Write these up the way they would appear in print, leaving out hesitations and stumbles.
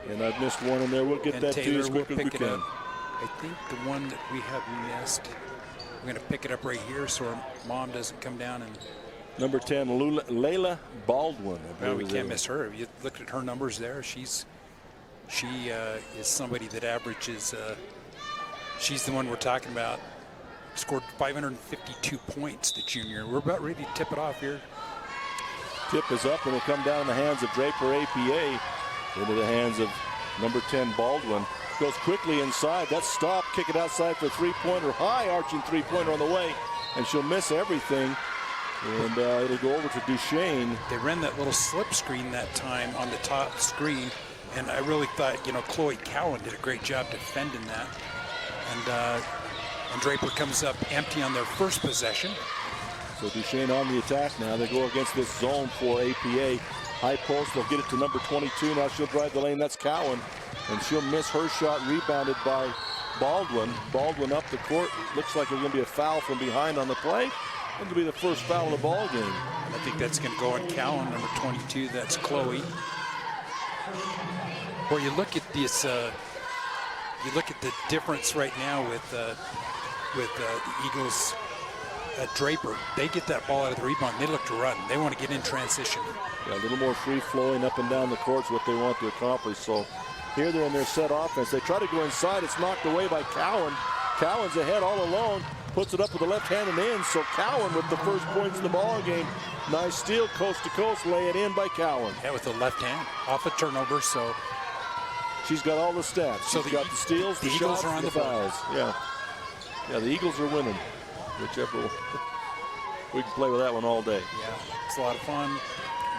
And I've missed one in there. We'll get that to you as quick as we can. I think the one that we have missed, we're going to pick it up right here so our mom doesn't come down and. Number 10, Layla Baldwin. Well, we can't miss her. You look at her numbers there. She is somebody that averages. She's the one we're talking about. Scored 552 points, the junior. We're about ready to tip it off here. Tip is up, and it'll come down in the hands of Draper APA into the hands of number 10 Baldwin. Goes quickly inside. That's stopped. Kick it outside for a three-pointer. High arching three-pointer on the way, and she'll miss everything. And it'll go over to Duchesne. They ran that little slip screen that time on the top screen, and I really thought, Chloe Cowan did a great job defending that. And Draper comes up empty on their first possession. So Duchesne on the attack now. They go against this zone for APA. High post, they'll get it to number 22. Now she'll drive the lane. That's Cowan. And she'll miss her shot, rebounded by Baldwin. Baldwin up the court. Looks like there's going to be a foul from behind on the play. It'll be the first foul of the ball game. I think that's going to go on Cowan, number 22. That's Chloe. Well, you look at this. You look at the difference right now with the Eagles at Draper. They get that ball out of the rebound. They look to run. They want to get in transition. Yeah, a little more free-flowing up and down the court is what they want to accomplish. So here they're in their set offense. They try to go inside. It's knocked away by Cowan. Cowan's ahead all alone. Puts it up with the left hand and in. So Cowan with the first points in the ball game. Nice steal, coast to coast. Lay it in by Cowan. Yeah, with the left hand off a turnover. So she's got all the stats. She's got the steals, the Eagles shots, are on the fouls. Yeah, the Eagles are winning. Whichever one. We can play with that one all day. Yeah, it's a lot of fun.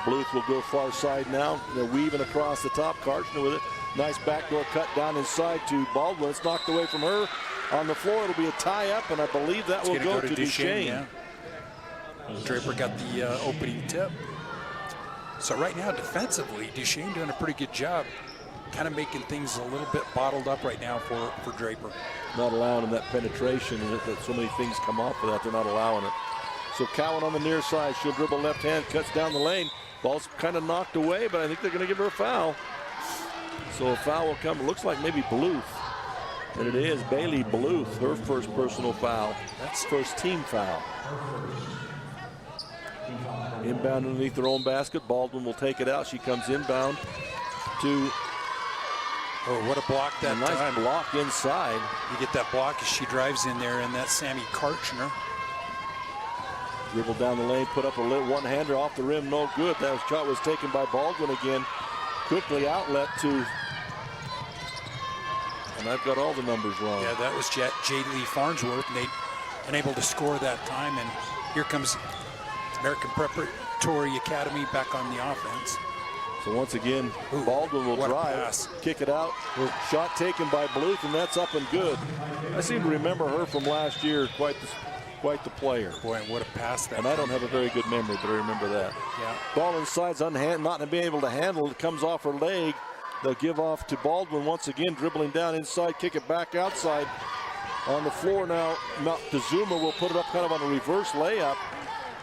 Bluth will go far side now. They're weaving across the top. Karchner with it. Nice backdoor cut down inside to Baldwin. It's knocked away from her. On the floor, it'll be a tie-up, and I believe that will go to Duchesne. Yeah. Draper got the opening tip. So right now, defensively, Duchesne doing a pretty good job, kind of making things a little bit bottled up right now for Draper. Not allowing them that penetration, that so many things come off of that. They're not allowing it. So Cowan on the near side. She'll dribble left hand, cuts down the lane. Ball's kind of knocked away, but I think they're going to give her a foul. So a foul will come. It looks like maybe Bluth. And it is Bailey Bluth, her first personal foul. That's first team foul. Inbound underneath their own basket. Baldwin will take it out. She comes inbound to. Oh, what a block that nice time. Block inside. You get that block as she drives in there, and that's Sammy Karchner. Dribble down the lane, put up a one-hander off the rim, no good. That shot was taken by Baldwin again. Quickly outlet to. And I've got all the numbers wrong. Yeah, that was J. Lee Farnsworth, and they unable to score that time. And here comes American Preparatory Academy back on the offense. So once again, Baldwin will drive, kick it out. Shot taken by Bluth, and that's up and good. I seem to remember her from last year, quite the player. Boy, what a pass that. And I don't have a very good memory, but I remember that. Yeah. Ball inside's not being able to handle it. Comes off her leg. They'll give off to Baldwin once again, dribbling down inside, kick it back outside. On the floor now, Moctezuma will put it up kind of on a reverse layup.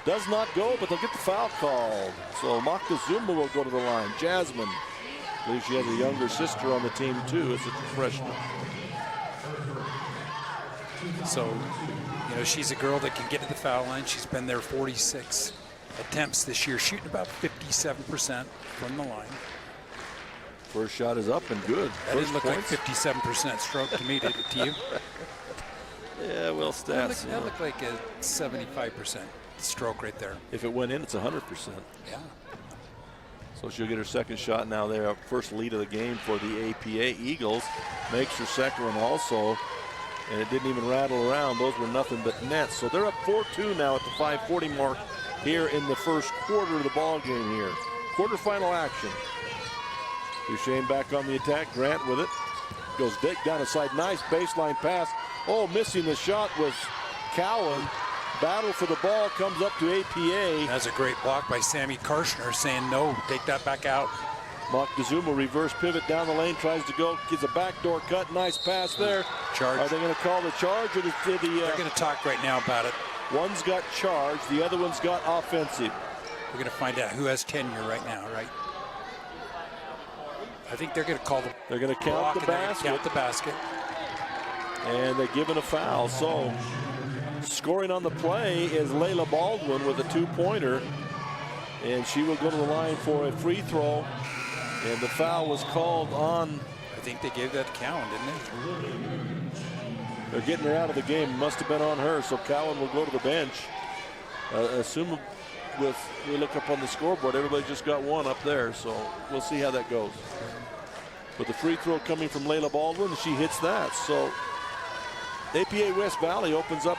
Does not go, but they'll get the foul called. So Moctezuma will go to the line. Jasmine, I believe she has a younger sister on the team too as a freshman. So, she's a girl that can get to the foul line. She's been there 46 attempts this year, shooting about 57% from the line. First shot is up and good. That didn't look like 57% stroke to me, did it to you? Yeah, well, stats. That looked like a 75% stroke right there. If it went in, it's 100%. Yeah. So she'll get her second shot now there. First lead of the game for the APA Eagles. Makes her second one also. And it didn't even rattle around. Those were nothing but nets. So they're up 4-2 now at the 5:40 mark here in the first quarter of the ball game here. Quarterfinal action. Duchesne back on the attack. Grant with it. Goes deck down the side. Nice baseline pass. Oh, missing the shot was Cowan. Battle for the ball comes up to APA. That's a great block by Sammy Karchner saying no, take that back out. Moctezuma reverse pivot down the lane, tries to go, gets a backdoor cut. Nice pass there. Charge. Are they going to call the charge or they're going to talk right now about it. One's got charge, the other one's got offensive. We're going to find out who has tenure right now, right? I think they're going to call the They're going to count the basket. Count the basket. And they're given a foul. So scoring on the play is Layla Baldwin with a 2-pointer. And she will go to the line for a free throw. And the foul was called on. I think they gave that to Cowan, didn't they? They're getting her out of the game. Must have been on her. So Cowan will go to the bench. Assume we look up on the scoreboard, everybody just got one up there. So we'll see how that goes. But the free throw coming from Layla Baldwin, she hits that. So APA West Valley opens up.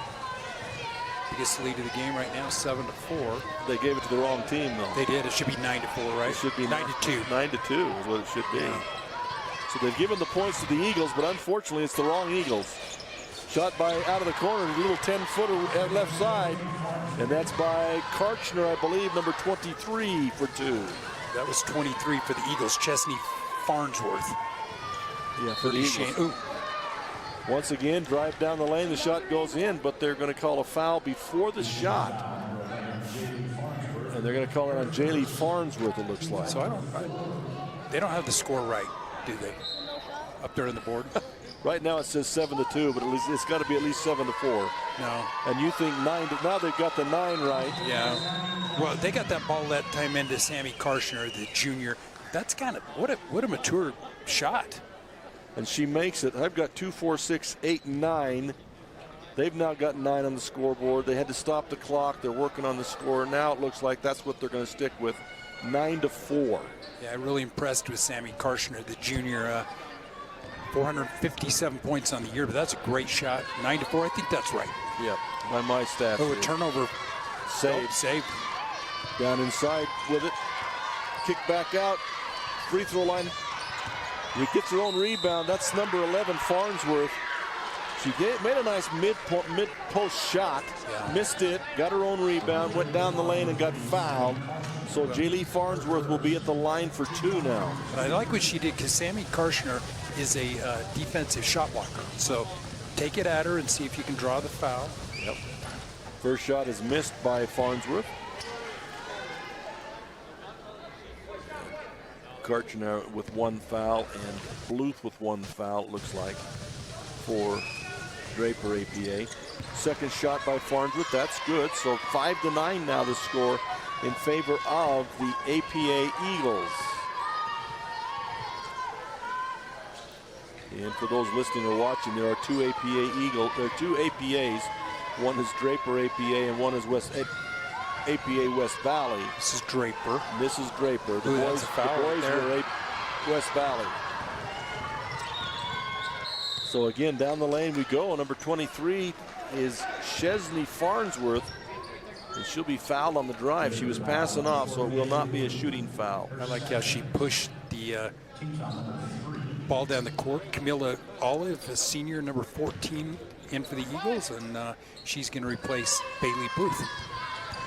Biggest lead of the game right now, 7-4. They gave it to the wrong team, though. They did. It should be 9-4, right? It should be 9-2. 9-2 is what it should be. Yeah. So they've given the points to the Eagles, but unfortunately it's the wrong Eagles. Shot by out of the corner, a little 10-footer at left side. And that's by Karchner, I believe, number 23 for 2. That was 23 for the Eagles. Chesney Farnsworth. Yeah, for the Eagles. Ooh. Once again, drive down the lane, the shot goes in, but they're going to call a foul before the shot. And they're going to call it on Jaylee Farnsworth, it looks like. So they don't have the score right, do they? Up there on the board? Right now it says 7-2, but at least it's got to be at least 7-4. No. And you think 9 now they've got the 9 right. Yeah. Well, they got that ball that time into Sammy Karshner, the junior. That's kind of what a mature shot. And she makes it. I've got 2, 4, 6, 8, 9. They've now got 9 on the scoreboard. They had to stop the clock. They're working on the score. Now it looks like that's what they're going to stick with. 9-4. Yeah, I'm really impressed with Sammy Karshner, the junior. 457 points on the year, but that's a great shot. 9-4, I think that's right. Yep, by my stats. Oh, a turnover. Save. Down inside with it. Kick back out. Free throw line. He gets her own rebound. That's number 11, Farnsworth. She made a nice mid-post shot. Yeah. Missed it. Got her own rebound. Went down the lane and got fouled. So Jaylee Farnsworth will be at the line for 2 now. But I like what she did because Sammy Karshner is a defensive shot blocker. So take it at her and see if you can draw the foul. Yep. First shot is missed by Farnsworth. Karchner with 1 foul and Bluth with 1 foul, it looks like, for Draper APA. Second shot by Farnsworth, that's good. So 5-9 now the score in favor of the APA Eagles. And for those listening or watching, there are 2 APAs. One is Draper APA and one is APA West Valley. This is Draper. This is Draper. The boys were West Valley. So again, down the lane we go. Number 23 is Chesney Farnsworth. And she'll be fouled on the drive. She was passing off, so it will not be a shooting foul. I like how she pushed the ball down the court. Camilla Olive, a senior, number 14, in for the Eagles, and she's going to replace Bailey Booth.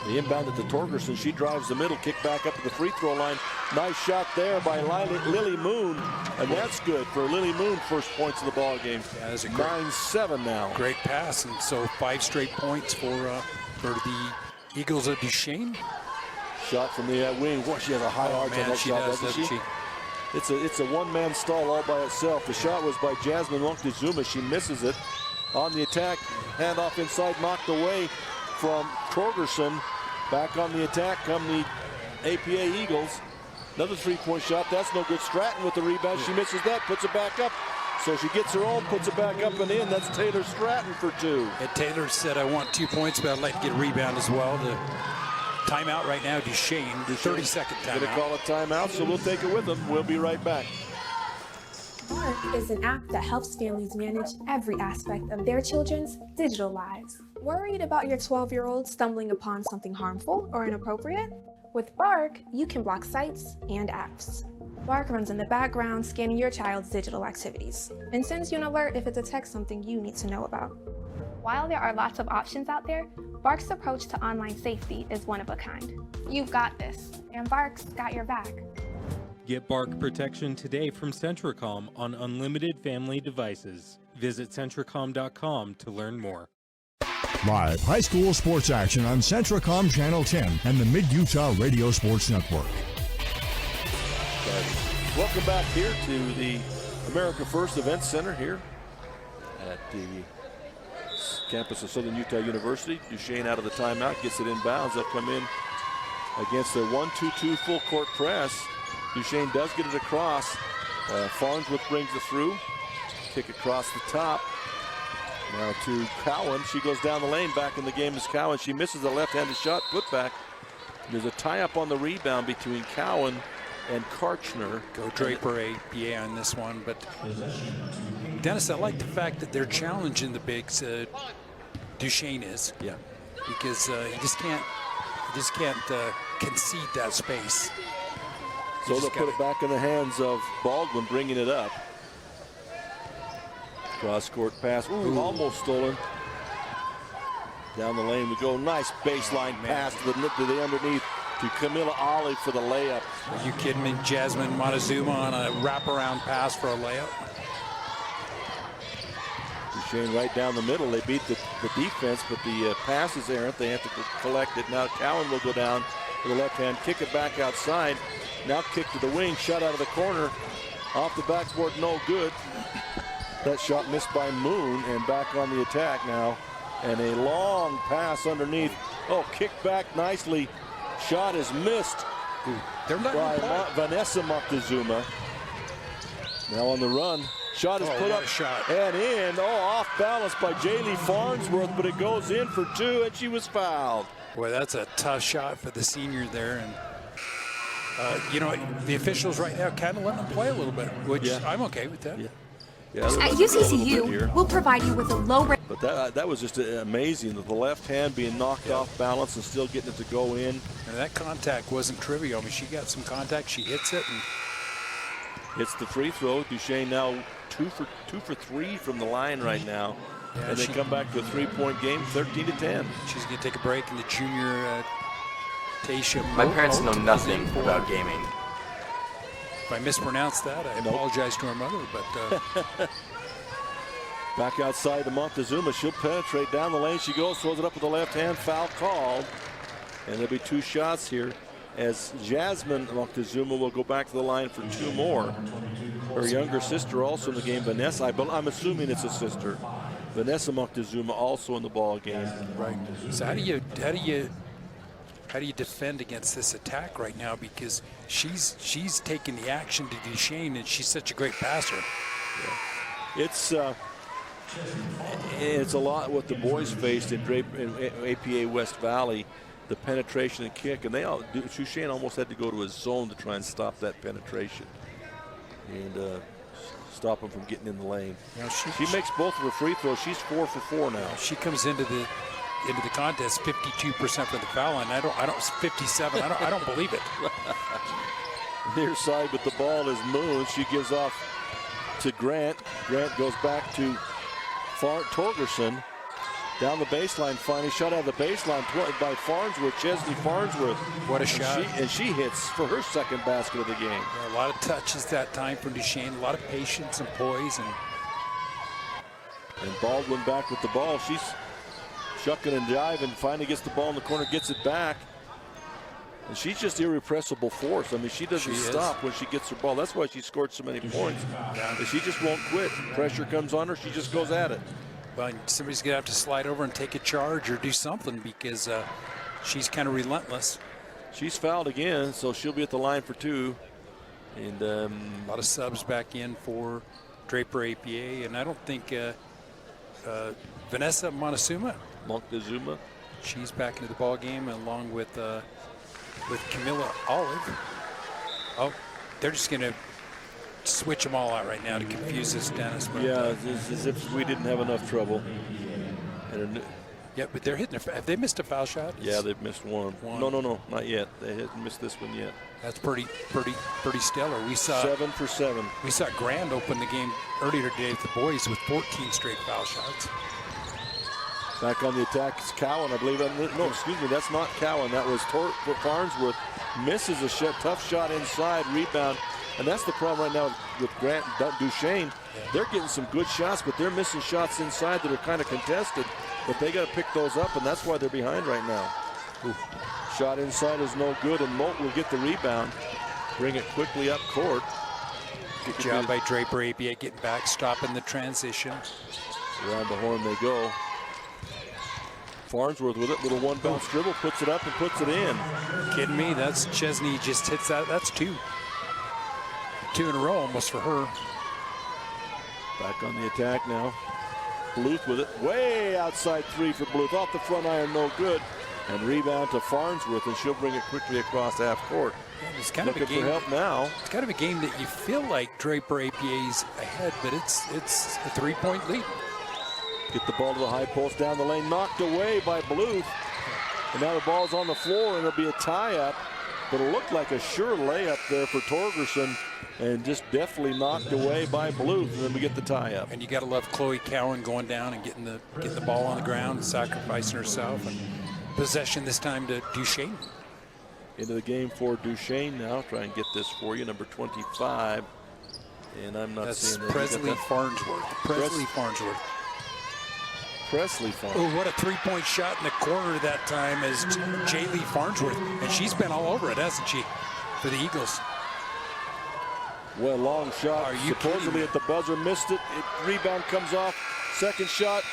The inbound at the Torgerson. She drives the middle, kick back up to the free throw line. Nice shot there by Lily Moon, and that's good for Lily Moon. First points of the ball game. Yeah, that's a 9-7 now. Great pass, and so 5 straight points for the Eagles of Duchesne. Shot from the wing. Boy, she has a high arch on that shot, doesn't she? It's a one-man stall all by itself. The shot was by Jasmine Montezuma. She misses it. On the attack, handoff inside, knocked away from Torgerson. Back on the attack come the APA Eagles. Another 3-point shot. That's no good. Stratton with the rebound. She misses that, puts it back up. So she gets her own, puts it back up and in. That's Taylor Stratton for 2. And Taylor said, I want 2 points, but I'd like to get a rebound as well. The timeout right now, Duchesne, 30-second timeout. Gonna call a timeout, so we'll take it with them. We'll be right back. Bark is an app that helps families manage every aspect of their children's digital lives. Worried about your 12-year-old stumbling upon something harmful or inappropriate? With Bark, you can block sites and apps. Bark runs in the background, scanning your child's digital activities, and sends you an alert if it detects something you need to know about. While there are lots of options out there, Bark's approach to online safety is one of a kind. You've got this, and Bark's got your back. Get Bark protection today from Centricom on unlimited family devices. Visit Centricom.com to learn more. Live high school sports action on Centricom Channel 10 and the Mid-Utah Radio Sports Network. Welcome back here to the America First Event Center here at the campus of Southern Utah University. Duchesne out of the timeout, gets it inbounds. They'll come in against their 1-2-2 full court press. Duchesne does get it across. Farnsworth brings it through. Kick across the top. Now to Cowan. She goes down the lane. Back in the game is Cowan. She misses a left-handed shot, put back. There's a tie-up on the rebound between Cowan and Karchner. Go Draper APA on this one, but Dennis, I like the fact that they're challenging the bigs. Duchesne is, yeah, because you just can't concede that space. So they'll put it back in the hands of Baldwin, bringing it up. Cross-court pass. Ooh, almost stolen. Down the lane we go. Nice baseline pass to the underneath to Camilla Olive for the layup. Are you kidding me? Jasmine Montezuma on a wraparound pass for a layup. Duchesne right down the middle. They beat the defense, but the pass is errant. They have to collect it. Now Cowan will go down with the left hand, kick it back outside. Now kick to the wing, shot out of the corner. Off the backboard, no good. That shot missed by Moon, and back on the attack now. And a long pass underneath. Oh, kicked back nicely. Shot is missed by Vanessa Moctezuma. Now on the run. Shot is put up and in. Oh, off balance by Jaylee Farnsworth, but it goes in for two, and she was fouled. Boy, that's a tough shot for the senior there. And you know, the officials right now kind of letting them play a little bit, which I'm okay with that. Yeah. At UCCU, we'll provide you with a low rate. But that was just amazing, that the left hand being knocked off balance and still getting it to go in. And that contact wasn't trivial. I mean, she got some contact, she hits it, and hits the free throw. Duchesne now two for three from the line right now. Yeah, and they come back to a 3-point game, 13-10. She's going to take a break in the junior Tasha. My parents know nothing about gaming. If I mispronounced that, I apologize to her mother, but back outside to Montezuma. She'll penetrate down the lane. She goes, throws it up with the left hand. Foul called. And there'll be two shots here as Jasmine Moctezuma will go back to the line for two more. Her younger sister also in the game, Vanessa. I'm assuming it's a sister. Vanessa Moctezuma also in the ball game. Right. So how do you defend against this attack right now? Because she's taking the action to Duchesne, and she's such a great passer. Yeah. It's a lot what the boys faced in Draper in APA West Valley, the penetration and kick, and Duchesne almost had to go to a zone to try and stop that penetration and stop them from getting in the lane. You know, she makes both of her free throws. She's 4 for 4 now. She comes into the contest 52% for the foul line. I don't 57. I don't believe it. Near side with the ball is Moon. She gives off to Grant. Grant goes back to Torgerson. Down the baseline, finally shot out of the baseline by Farnsworth, Chesney Farnsworth. What a shot. And she hits for her second basket of the game. Yeah, a lot of touches that time for Duchesne, a lot of patience and poise. And Baldwin back with the ball. She's shucking and jiving, finally gets the ball in the corner, gets it back. And she's just irrepressible force. I mean, she doesn't stop when she gets her ball. That's why she scored so many points. But she just won't quit. Pressure comes on her, she just goes at it. Well, somebody's going to have to slide over and take a charge or do something, because she's kind of relentless. She's fouled again, so she'll be at the line for two. And a lot of subs back in for Draper APA. And I don't think Vanessa Moctezuma, she's back into the ball game along with Camilla Olive. Oh, they're just going to switch them all out right now to confuse this, Dennis. But, yeah, it's as if we didn't have enough trouble. Yeah, but they're hitting. Have they missed a foul shot? Yeah, they've missed one. No, not yet. They haven't missed this one yet. That's pretty stellar. We saw 7 for 7. We saw Grand open the game earlier today with the boys with 14 straight foul shots. Back on the attack is Cowan, I believe. No, excuse me, that's not Cowan. That was Farnsworth. Misses a tough shot inside, rebound. And that's the problem right now with Grant Duchesne. They're getting some good shots, but they're missing shots inside that are kind of contested. But they got to pick those up, and that's why they're behind right now. Ooh. Shot inside is no good, and Moat will get the rebound. Bring it quickly up court. Good job by Draper. APA getting back, stopping the transition. Around the horn they go. Farnsworth with it, little one bounce dribble, puts it up and puts it in. Kidding me? That's Duchesne just hits that. That's two. Two in a row almost for her. Back on the attack now. Bluth with it, way outside three for Bluth. Off the front iron, no good. And rebound to Farnsworth, and she'll bring it quickly across half court. It's kind of a Looking game. for help now. It's kind of a game that you feel like Draper APA's ahead, but it's a 3-point lead. Get the ball to the high post down the lane, knocked away by Bluth. And now the ball's on the floor, and it'll be a tie-up. But it looked like a sure layup there for Torgerson, and just definitely knocked away by Bluth. And then we get the tie-up. And you got to love Chloe Cowan going down and getting the ball on the ground, sacrificing herself, and possession this time to Duchesne. Into the game for Duchesne now. Try and get this for you, number 25. And I'm not seeing that. Presley Farnsworth. Presley Farnsworth. Presley Farnsworth. Oh, what a three-point shot in the corner that time is Jaylee Farnsworth. And she's been all over it, hasn't she, for the Eagles? Well, long shot. Are you supposedly at the buzzer, missed it. Rebound comes off. Second shot.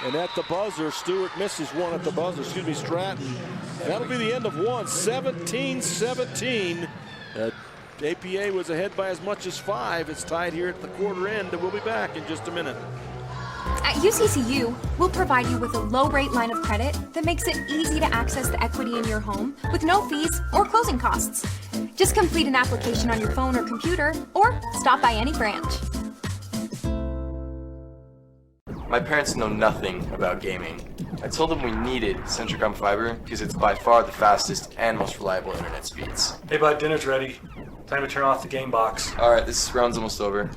And at the buzzer, Stewart misses one at the buzzer. Excuse me, Stratton. That'll be the end of one. 17-17. APA was ahead by as much as 5. It's tied here at the quarter end, and we'll be back in just a minute. At UCCU, we'll provide you with a low-rate line of credit that makes it easy to access the equity in your home with no fees or closing costs. Just complete an application on your phone or computer, or stop by any branch. My parents know nothing about gaming. I told them we needed Centricom Fiber because it's by far the fastest and most reliable internet speeds. Hey bud, dinner's ready. Time to turn off the game box. Alright, this round's almost over.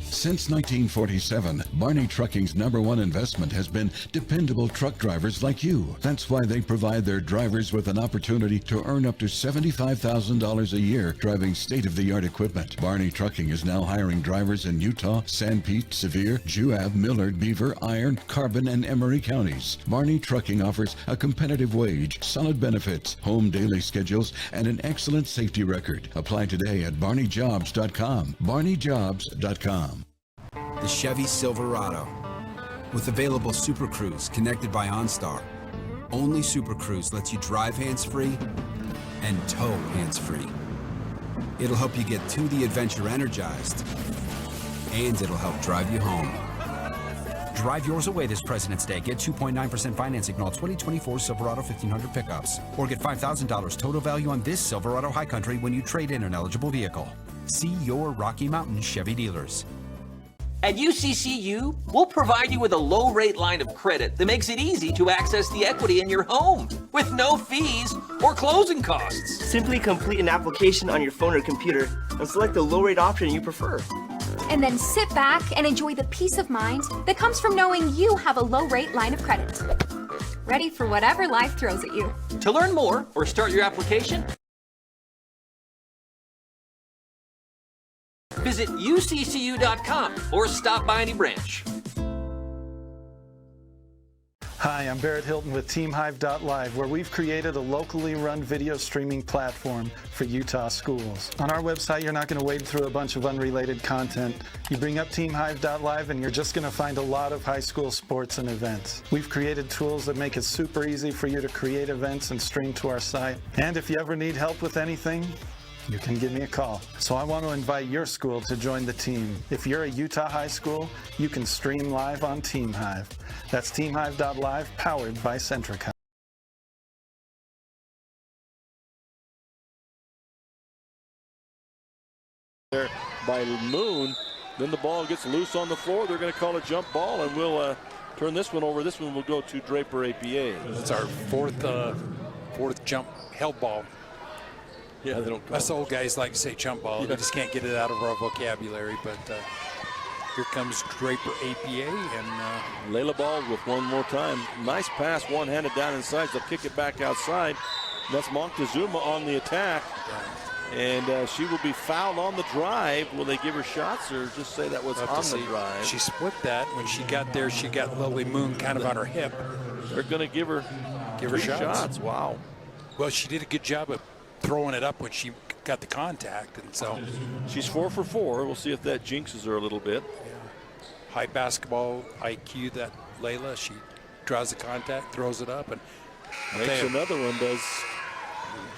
Since 1947, Barney Trucking's #1 investment has been dependable truck drivers like you. That's why they provide their drivers with an opportunity to earn up to $75,000 a year driving state-of-the-art equipment. Barney Trucking is now hiring drivers in Utah, San Pete, Sevier, Juab, Millard, Beaver, Iron, Carbon, and Emery counties. Barney Trucking offers a competitive wage, solid benefits, home daily schedules, and an excellent safety record. Apply today at barneyjobs.com. barneyjobs.com. The Chevy Silverado. With available Super Cruise connected by OnStar. Only Super Cruise lets you drive hands-free and tow hands-free. It'll help you get to the adventure energized, and it'll help drive you home. Drive yours away this President's Day. Get 2.9% financing on all 2024 Silverado 1500 pickups. Or get $5,000 total value on this Silverado High Country when you trade in an eligible vehicle. See your Rocky Mountain Chevy dealers. At UCCU, we'll provide you with a low-rate line of credit that makes it easy to access the equity in your home with no fees or closing costs. Simply complete an application on your phone or computer and select the low-rate option you prefer. And then sit back and enjoy the peace of mind that comes from knowing you have a low-rate line of credit. Ready for whatever life throws at you. To learn more or start your application, visit uccu.com or stop by any branch. Hi, I'm Barrett Hilton with TeamHive.live, where we've created a locally run video streaming platform for Utah schools. On our website, you're not going to wade through a bunch of unrelated content. You bring up TeamHive.live and you're just going to find a lot of high school sports and events. We've created tools that make it super easy for you to create events and stream to our site. And if you ever need help with anything, you can give me a call. So I want to invite your school to join the team. If you're a Utah high school, you can stream live on TeamHive. That's TeamHive.live, powered by Centricom. There by Moon. Then the ball gets loose on the floor. They're going to call a jump ball, and we'll turn this one over. This one will go to Draper APA. That's our fourth jump held ball. Yeah, they don't. Us old guys like to say jump ball. Yeah. We just can't get it out of our vocabulary. But here comes Draper APA and Layla ball with one more time. Nice pass, one-handed down inside. They'll kick it back outside. That's Montezuma on the attack. And she will be fouled on the drive. Will they give her shots or just say that was on the drive? She split that. When she got there, she got Lily Moon kind of on her hip. They're going to give her shots. Wow. Well, she did a good job of throwing it up when she got the contact, and so she's 4 for 4. We'll see if that jinxes her a little bit. High basketball IQ, that Layla. She draws the contact, throws it up, and makes another one. Does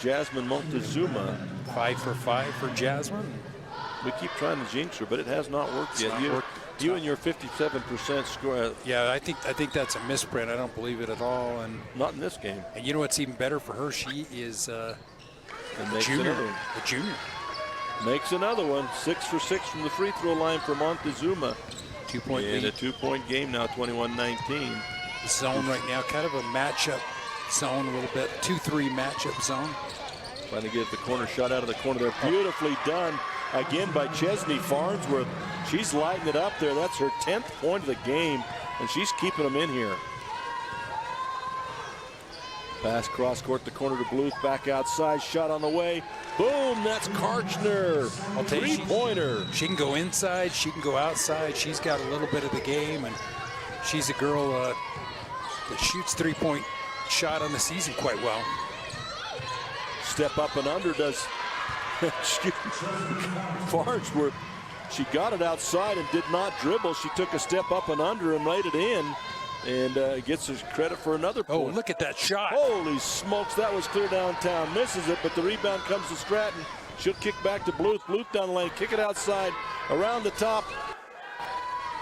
Jasmine Montezuma. 5 for 5 for Jasmine. We keep trying to jinx her, but it has not worked yet. You and your 57% score. Yeah, I think that's a misprint. I don't believe it at all. And not in this game. And you know what's even better for her? She is a junior. A junior. Makes another one. 6 for 6 from the free throw line for Montezuma. 2-point lead. A 2-point game now, 21-19. Zone right now, kind of a matchup zone a little bit. 2-3 matchup zone. Trying to get the corner shot out of the corner there. Beautifully done again by Chesney Farnsworth. She's lighting it up there. That's her 10th point of the game, and she's keeping them in here. Pass cross court, the corner to Bluth, back outside, shot on the way. Boom, that's Karchner. I'll tell you, three-pointer. She can go inside, she can go outside. She's got a little bit of the game, and she's a girl that shoots three-point shot on the season quite well. Step up and under does Farnsworth. She got it outside and did not dribble. She took a step up and under and laid it in, and gets his credit for another point. Oh, look at that shot. Holy smokes, that was clear downtown. Misses it, but the rebound comes to Stratton. She'll kick back to Bluth. Bluth down the lane, kick it outside, around the top.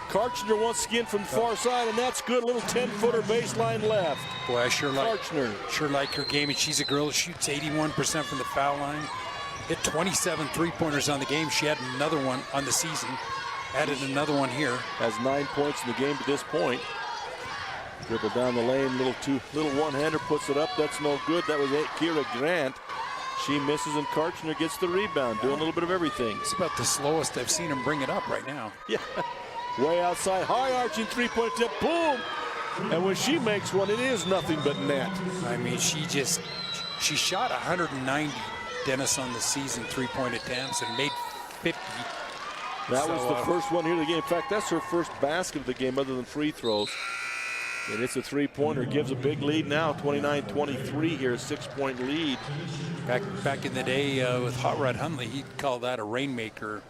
Karchner once again from the far side, and that's good. A little 10-footer baseline left. Boy, I sure Karchner. like her game, and she's a girl that shoots 81% from the foul line. Hit 27 three-pointers on the game. She had another one on the season. Added another one here. Has 9 points in the game to this point. Dribble down the lane, little one-hander, puts it up. That's no good. That was Kira Grant. She misses, and Karchner gets the rebound, doing a little bit of everything. It's about the slowest I've seen him bring it up right now. Yeah. Way outside, high arching three-point tip, boom! And when she makes one, it is nothing but net. I mean, she shot 190, Dennis, on the season, three-point attempts, and made 50. That was the first one here of the game. In fact, that's her first basket of the game other than free throws. And it's a three-pointer, gives a big lead now, 29-23 here, a 6-point lead. Back in the day with Hot Rod Hundley, he'd call that a rainmaker,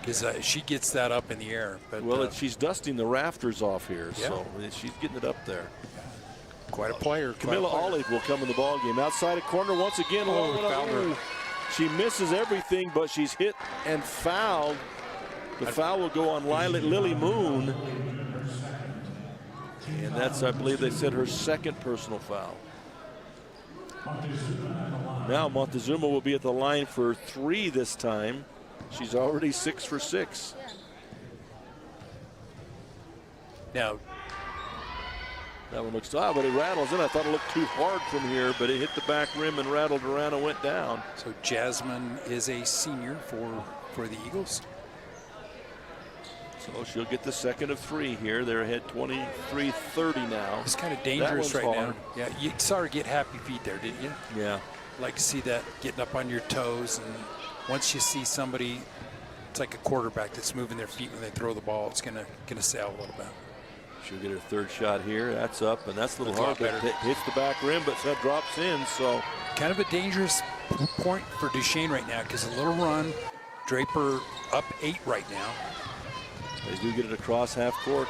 because she gets that up in the air. But, well, she's dusting the rafters off here, yeah. So she's getting it up there. Quite a player. Camilla Olive will come in the ball game. Outside a corner once again. She misses everything, but she's hit and fouled. The foul will go on Lily Moon. And that's, I believe they said, her second personal foul. Now Montezuma will be at the line for 3 this time. She's already 6 for 6. Now, that one looks, but it rattles in. I thought it looked too hard from here, but it hit the back rim and rattled around and went down. So Jasmine is a senior for the Eagles. So she'll get the second of 3 here. They're ahead 23-30 now. It's kind of dangerous right hard. now. Yeah, you saw her get happy feet there, didn't you? Yeah. Like to see that, getting up on your toes, and once you see somebody, it's like a quarterback that's moving their feet when they throw the ball, it's gonna sail a little bit. She'll get her third shot here. That's up, and that's a little hard. It hits the back rim, but that drops in. So kind of a dangerous point for Duchesne right now, because a little run, Draper up 8 right now. They do get it across half court.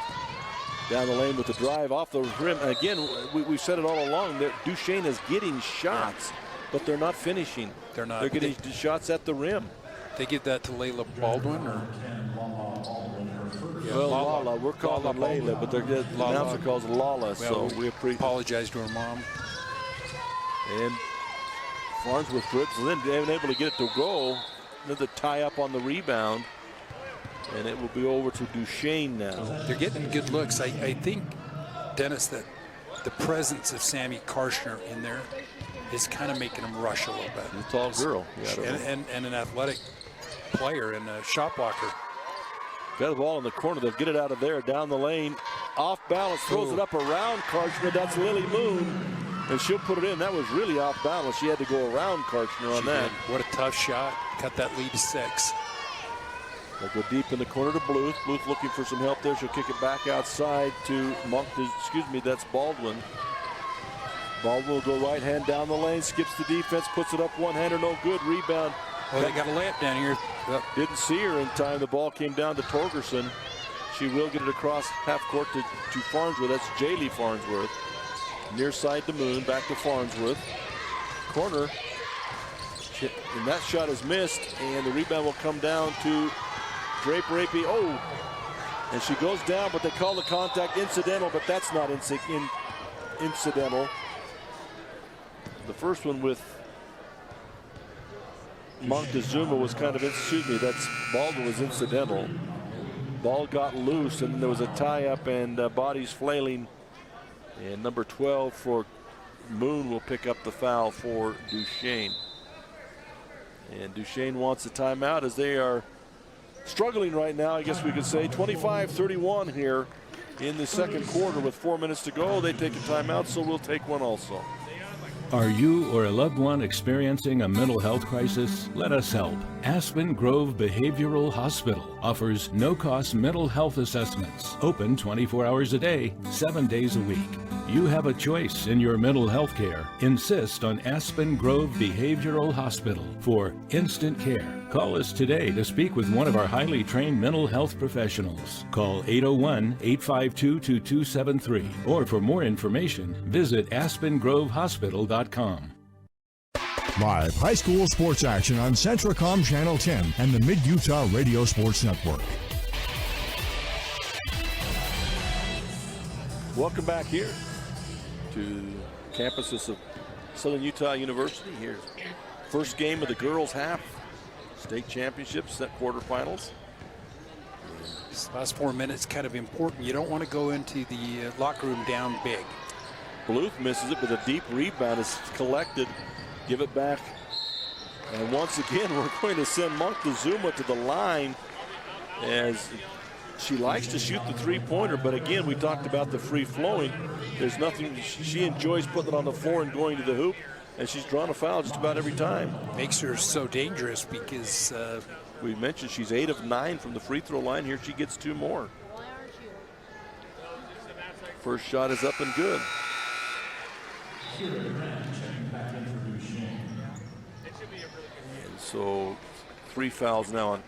Down the lane with the drive off the rim. And again, we've said it all along that Duchesne is getting shots, but they're not finishing. They're not. They're getting shots at the rim. They give that to Layla Baldwin, or? Yeah, well, Lala. We're calling her Layla, but the announcer calls Lala, so we apologize to her mom. And Farnsworth dribbles in, they haven't able to get it to go. Another tie up on the rebound. And it will be over to Duchesne now. They're getting good looks. I think, Dennis, that the presence of Sammy Karchner in there is kind of making them rush a little bit. She's a tall girl. And an athletic player and a shot blocker. Got the ball in the corner. They'll get it out of there. Down the lane. Off balance. Throws it up around Karchner. That's Lily Moon. And she'll put it in. That was really off balance. She had to go around Karchner on that. What a tough shot. Cut that lead to 6. They'll go deep in the corner to Bluth. Bluth looking for some help there. She'll kick it back outside to that's Baldwin. Baldwin will go right hand down the lane, skips the defense, puts it up one-hander, no good. Rebound Oh, they got a layup down here. Yep. Didn't see her in time. The ball came down to Torgerson. She will get it across half court to Farnsworth. That's Jaylee Farnsworth. Near side to Moon, back to Farnsworth. Corner. And that shot is missed, and the rebound will come down to Draper AP. Oh, and she goes down, but they call the contact incidental, but that's not incidental. The first one with Montezuma was kind of, that's Baldwin was incidental. Ball got loose, and there was a tie-up and bodies flailing. And number 12 for Moon will pick up the foul for Duchesne. And Duchesne wants a timeout as they are struggling right now, I guess we could say. 25-31 here in the second quarter with 4 minutes to go. They take a timeout, so we'll take one also. Are you or a loved one experiencing a mental health crisis? Let us help. Aspen Grove Behavioral Hospital offers no-cost mental health assessments, open 24 hours a day, 7 days a week. You have a choice in your mental health care. Insist on Aspen Grove Behavioral Hospital for instant care. Call us today to speak with one of our highly trained mental health professionals. Call 801-852-2273. Or for more information, visit aspengrovehospital.com. Live high school sports action on Centricom Channel 10 and the Mid-Utah Radio Sports Network. Welcome back here to campuses of Southern Utah University. Here's first game of the girls' half. State championships, set quarterfinals. This last 4 minutes kind of important. You don't want to go into the locker room down big. Bluth misses it, but a deep rebound is collected. Give it back. And once again, we're going to send Montezuma to the line as she likes to shoot the three-pointer, but again, we talked about the free-flowing. There's nothing, she enjoys putting it on the floor and going to the hoop, and she's drawn a foul just about every time. Makes her so dangerous because we mentioned she's 8 of 9 from the free throw line. Here she gets 2 more. First shot is up and good. And so 3 fouls now on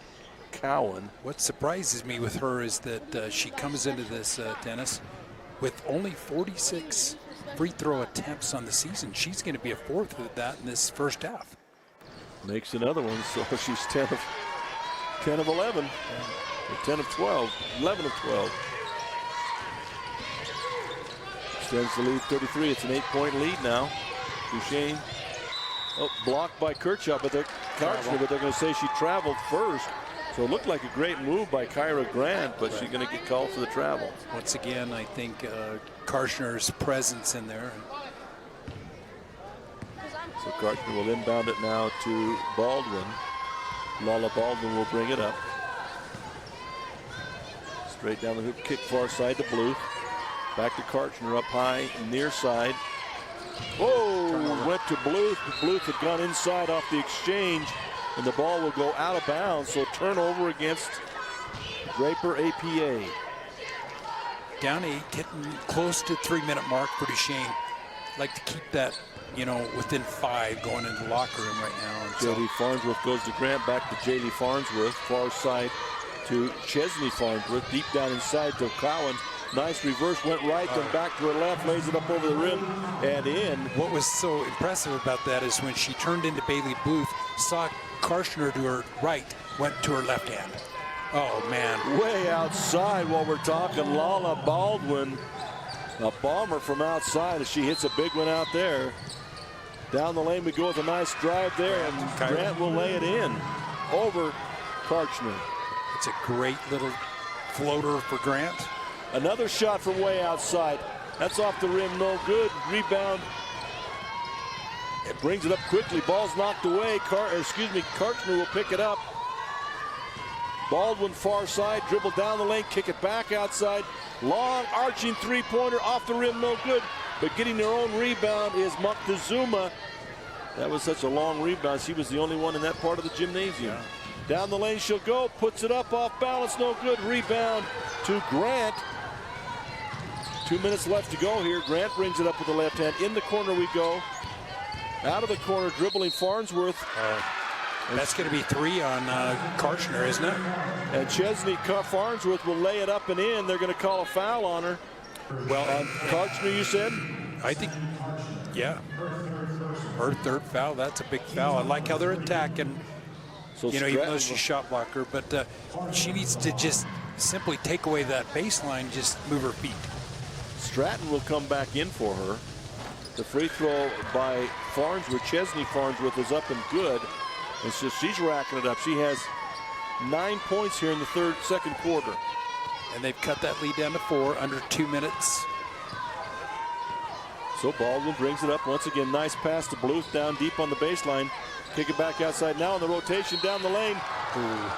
Cowan. What surprises me with her is that she comes into this tennis with only 46 free throw attempts on the season. She's going to be a fourth of that in this first half. Makes another one, so she's 10 of 11, or 10 of 12, 11 of 12. Extends the lead 33. It's an 8-point lead now. Duchesne, blocked by Kirchhoff, but they're going to say she traveled first. So it looked like a great move by Kyra Grant, but she's going to get called for the travel. Once again, I think Karshner's presence in there. So Karshner will inbound it now to Baldwin. Lala Baldwin will bring it up. Straight down the hoop, kick far side to Bluth. Back to Karshner up high, near side. Whoa, went to Bluth. Bluth had gone inside off the exchange, and the ball will go out of bounds. So turnover against Draper APA. Down 8, getting close to 3-minute mark for Duchesne. Like to keep that, within 5 going into the locker room right now. J.D. Farnsworth goes to Grant, back to J.D. Farnsworth, far side to Chesney Farnsworth, deep down inside to Cowan. Nice reverse, went right, then back to her left, lays it up over the rim and in. What was so impressive about that is when she turned into Bailey Booth, saw Karshner to her right, went to her left hand. Oh, man. Way outside while we're talking. Lala Baldwin, a bomber from outside as she hits a big one out there. Down the lane we go with a nice drive there, and Grant will lay it in over Karshner. It's a great little floater for Grant. Another shot from way outside. That's off the rim, no good. Rebound. It brings it up quickly. Ball's knocked away. Karshner will pick it up. Baldwin far side, dribble down the lane, kick it back outside. Long arching three-pointer off the rim, no good. But getting their own rebound is Montezuma. That was such a long rebound. She was the only one in that part of the gymnasium. Yeah. Down the lane she'll go, puts it up off balance, no good. Rebound to Grant. 2 minutes left to go here. Grant brings it up with the left hand. In the corner we go. Out of the corner, dribbling Farnsworth. That's going to be 3 on Karchner, isn't it? And Chesney Farnsworth will lay it up and in. They're going to call a foul on her. Well, on Karchner, you said? I think, yeah. Her 3rd foul, that's a big foul. I like how they're attacking. So you know, even though she's shot blocker, but she needs to just simply take away that baseline, just move her feet. Stratton will come back in for her. The free throw by Farnsworth, Chesney Farnsworth, is up and good. And so she's racking it up. She has 9 points here in the second quarter. And they've cut that lead down to 4, under 2 minutes. So Baldwin brings it up once again. Nice pass to Bluth down deep on the baseline. Kick it back outside now in the rotation down the lane. Ooh.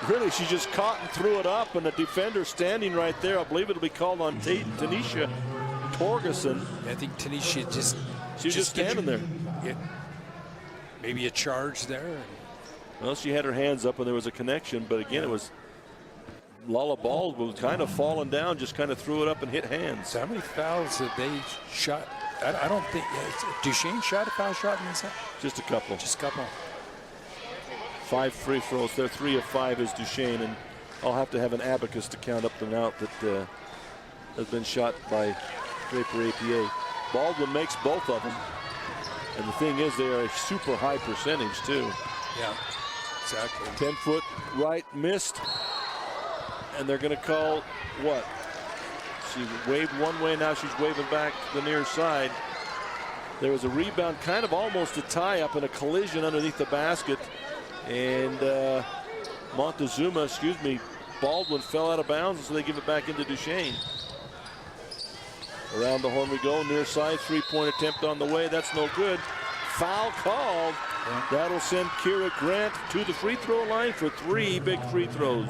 Really, she just caught and threw it up, and the defender standing right there. I believe it'll be called on Tanisha Torgerson. I think Tanisha just... She's just standing there. Maybe a charge there. Well, she had her hands up and there was a connection, but again, it was Lala Baldwin was kind of falling down, just kind of threw it up and hit hands. So how many fouls have they shot? I don't think Duchesne shot a foul shot in this set? Just a couple. Just a couple. 5 free throws. Their 3 of 5 is Duchesne, and I'll have to have an abacus to count up the amount that has been shot by Draper APA. Baldwin makes both of them. And the thing is, they are a super high percentage, too. Yeah, exactly. 10-foot right missed. And they're going to call what? She waved one way, now she's waving back to the near side. There was a rebound, kind of almost a tie-up and a collision underneath the basket. And Baldwin fell out of bounds, so they give it back into Duchesne. Around the horn we go, near side, 3-point attempt on the way. That's no good. Foul called. Yeah. That'll send Kira Grant to the free throw line for 3 big free throws.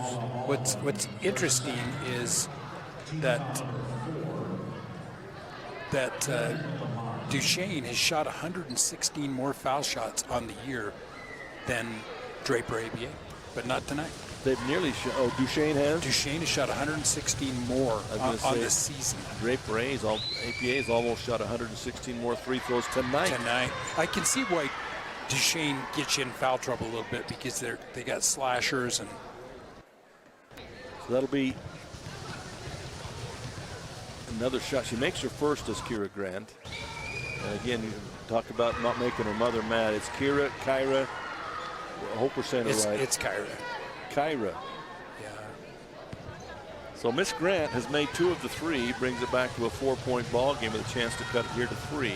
What's interesting is that Duchesne has shot 116 more foul shots on the year than Draper APA, but not tonight. They've nearly shot. Oh, Duchesne has? Duchesne has shot 116 more on the season. Draper APA's almost shot 116 more free throws tonight. I can see why Duchesne gets you in foul trouble a little bit, because they got slashers. And so that'll be another shot. She makes her first as Kira Grant. And again, you talk about not making her mother mad. It's Kyra. I hope we're saying it right. It's Kyra. Yeah. So Miss Grant has made 2 of the 3, brings it back to a 4-point ball game with a chance to cut it here to 3.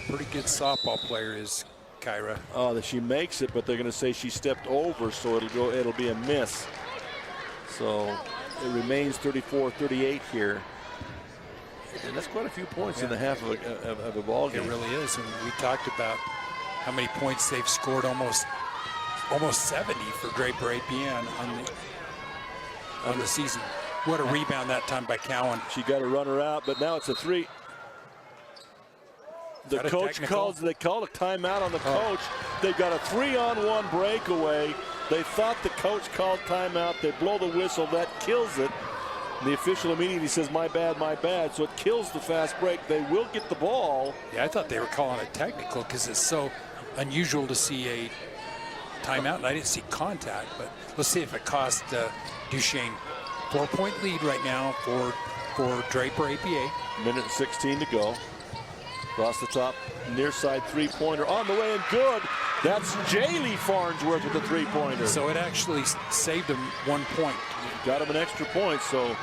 Pretty good softball player is Kyra. Oh, that she makes it, but they're going to say she stepped over, so it'll be a miss. So it remains 34-38 here. And that's quite a few points in the half of a ball game. It really is. And we talked about how many points they've scored, almost 70 for Draper APN on the season. What a rebound that time by Cowan. She got a runner out, but now it's a 3. The coach they called a timeout on the coach. They've got a 3-on-1 breakaway. They thought the coach called timeout. They blow the whistle. That kills it. And the official immediately says, my bad, my bad. So it kills the fast break. They will get the ball. Yeah, I thought they were calling it technical because it's so unusual to see a timeout, and I didn't see contact, but let's see if it cost Duchesne. 4-point lead right now for Draper APA. Minute and 16 to go. Across the top, near side 3-pointer on the way and good. That's Jaylee Farnsworth with the 3-pointer. So it actually saved him 1 point. Got him an extra point, so.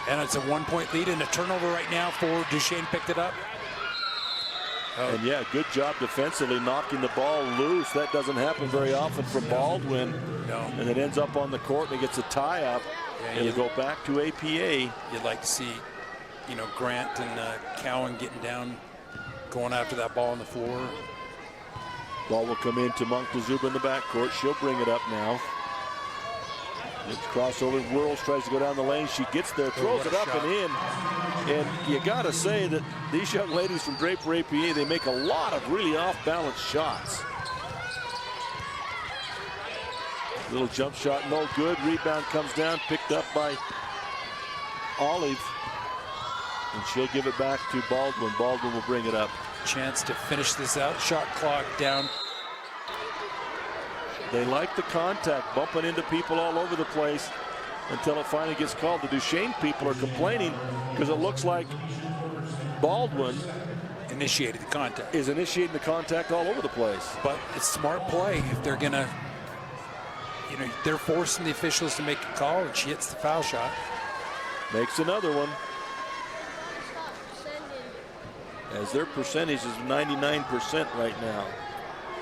And it's a 1-point lead and a turnover right now for Duchesne. Picked it up. And yeah, good job defensively knocking the ball loose. That doesn't happen very often from Baldwin. No. And it ends up on the court and it gets a tie-up. Yeah, it'll go back to APA. You'd like to see, Grant and Cowan getting down, going after that ball on the floor. Ball will come into Montezuma in the backcourt. She'll bring it up now. It's crossover, whirls, tries to go down the lane. She gets there, throws it up and in. And you got to say that these young ladies from Draper APA, they make a lot of really off-balance shots. Little jump shot, no good. Rebound comes down, picked up by Olive. And she'll give it back to Baldwin. Baldwin will bring it up. Chance to finish this out. Shot clock down They like the contact, bumping into people all over the place until it finally gets called. The Duchesne people are complaining because it looks like Baldwin initiated the contact. Is initiating the contact all over the place. But it's smart play if they're going to, they're forcing the officials to make a call, and she hits the foul shot. Makes another one. As their percentage is 99% right now.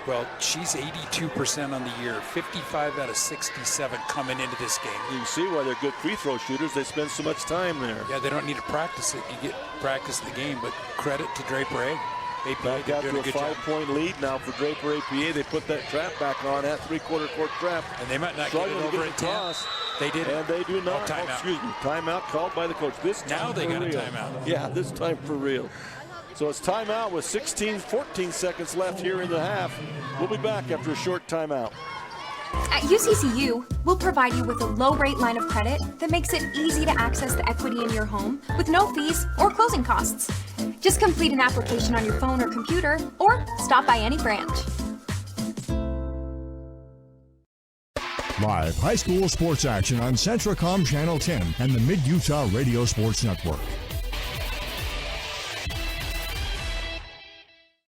Well, she's 82% on the year, 55 out of 67 coming into this game. You can see why they're good free throw shooters. They spend so much time there. Yeah, they don't need to practice it. You get practice in the game, but credit to Draper APA. Back out to a 5-point lead now for Draper APA. They put that trap back on, that three-quarter court trap. And they might not get it over at 10. They did. And they do not. Timeout. Excuse me. Timeout called by the coach. This time now they got real. a timeout. Yeah, this time for real. So it's timeout with 14 seconds left here in the half. We'll be back after a short timeout. At UCCU, we'll provide you with a low-rate line of credit that makes it easy to access the equity in your home with no fees or closing costs. Just complete an application on your phone or computer, or stop by any branch. Live high school sports action on Centracom Channel 10 and the Mid-Utah Radio Sports Network.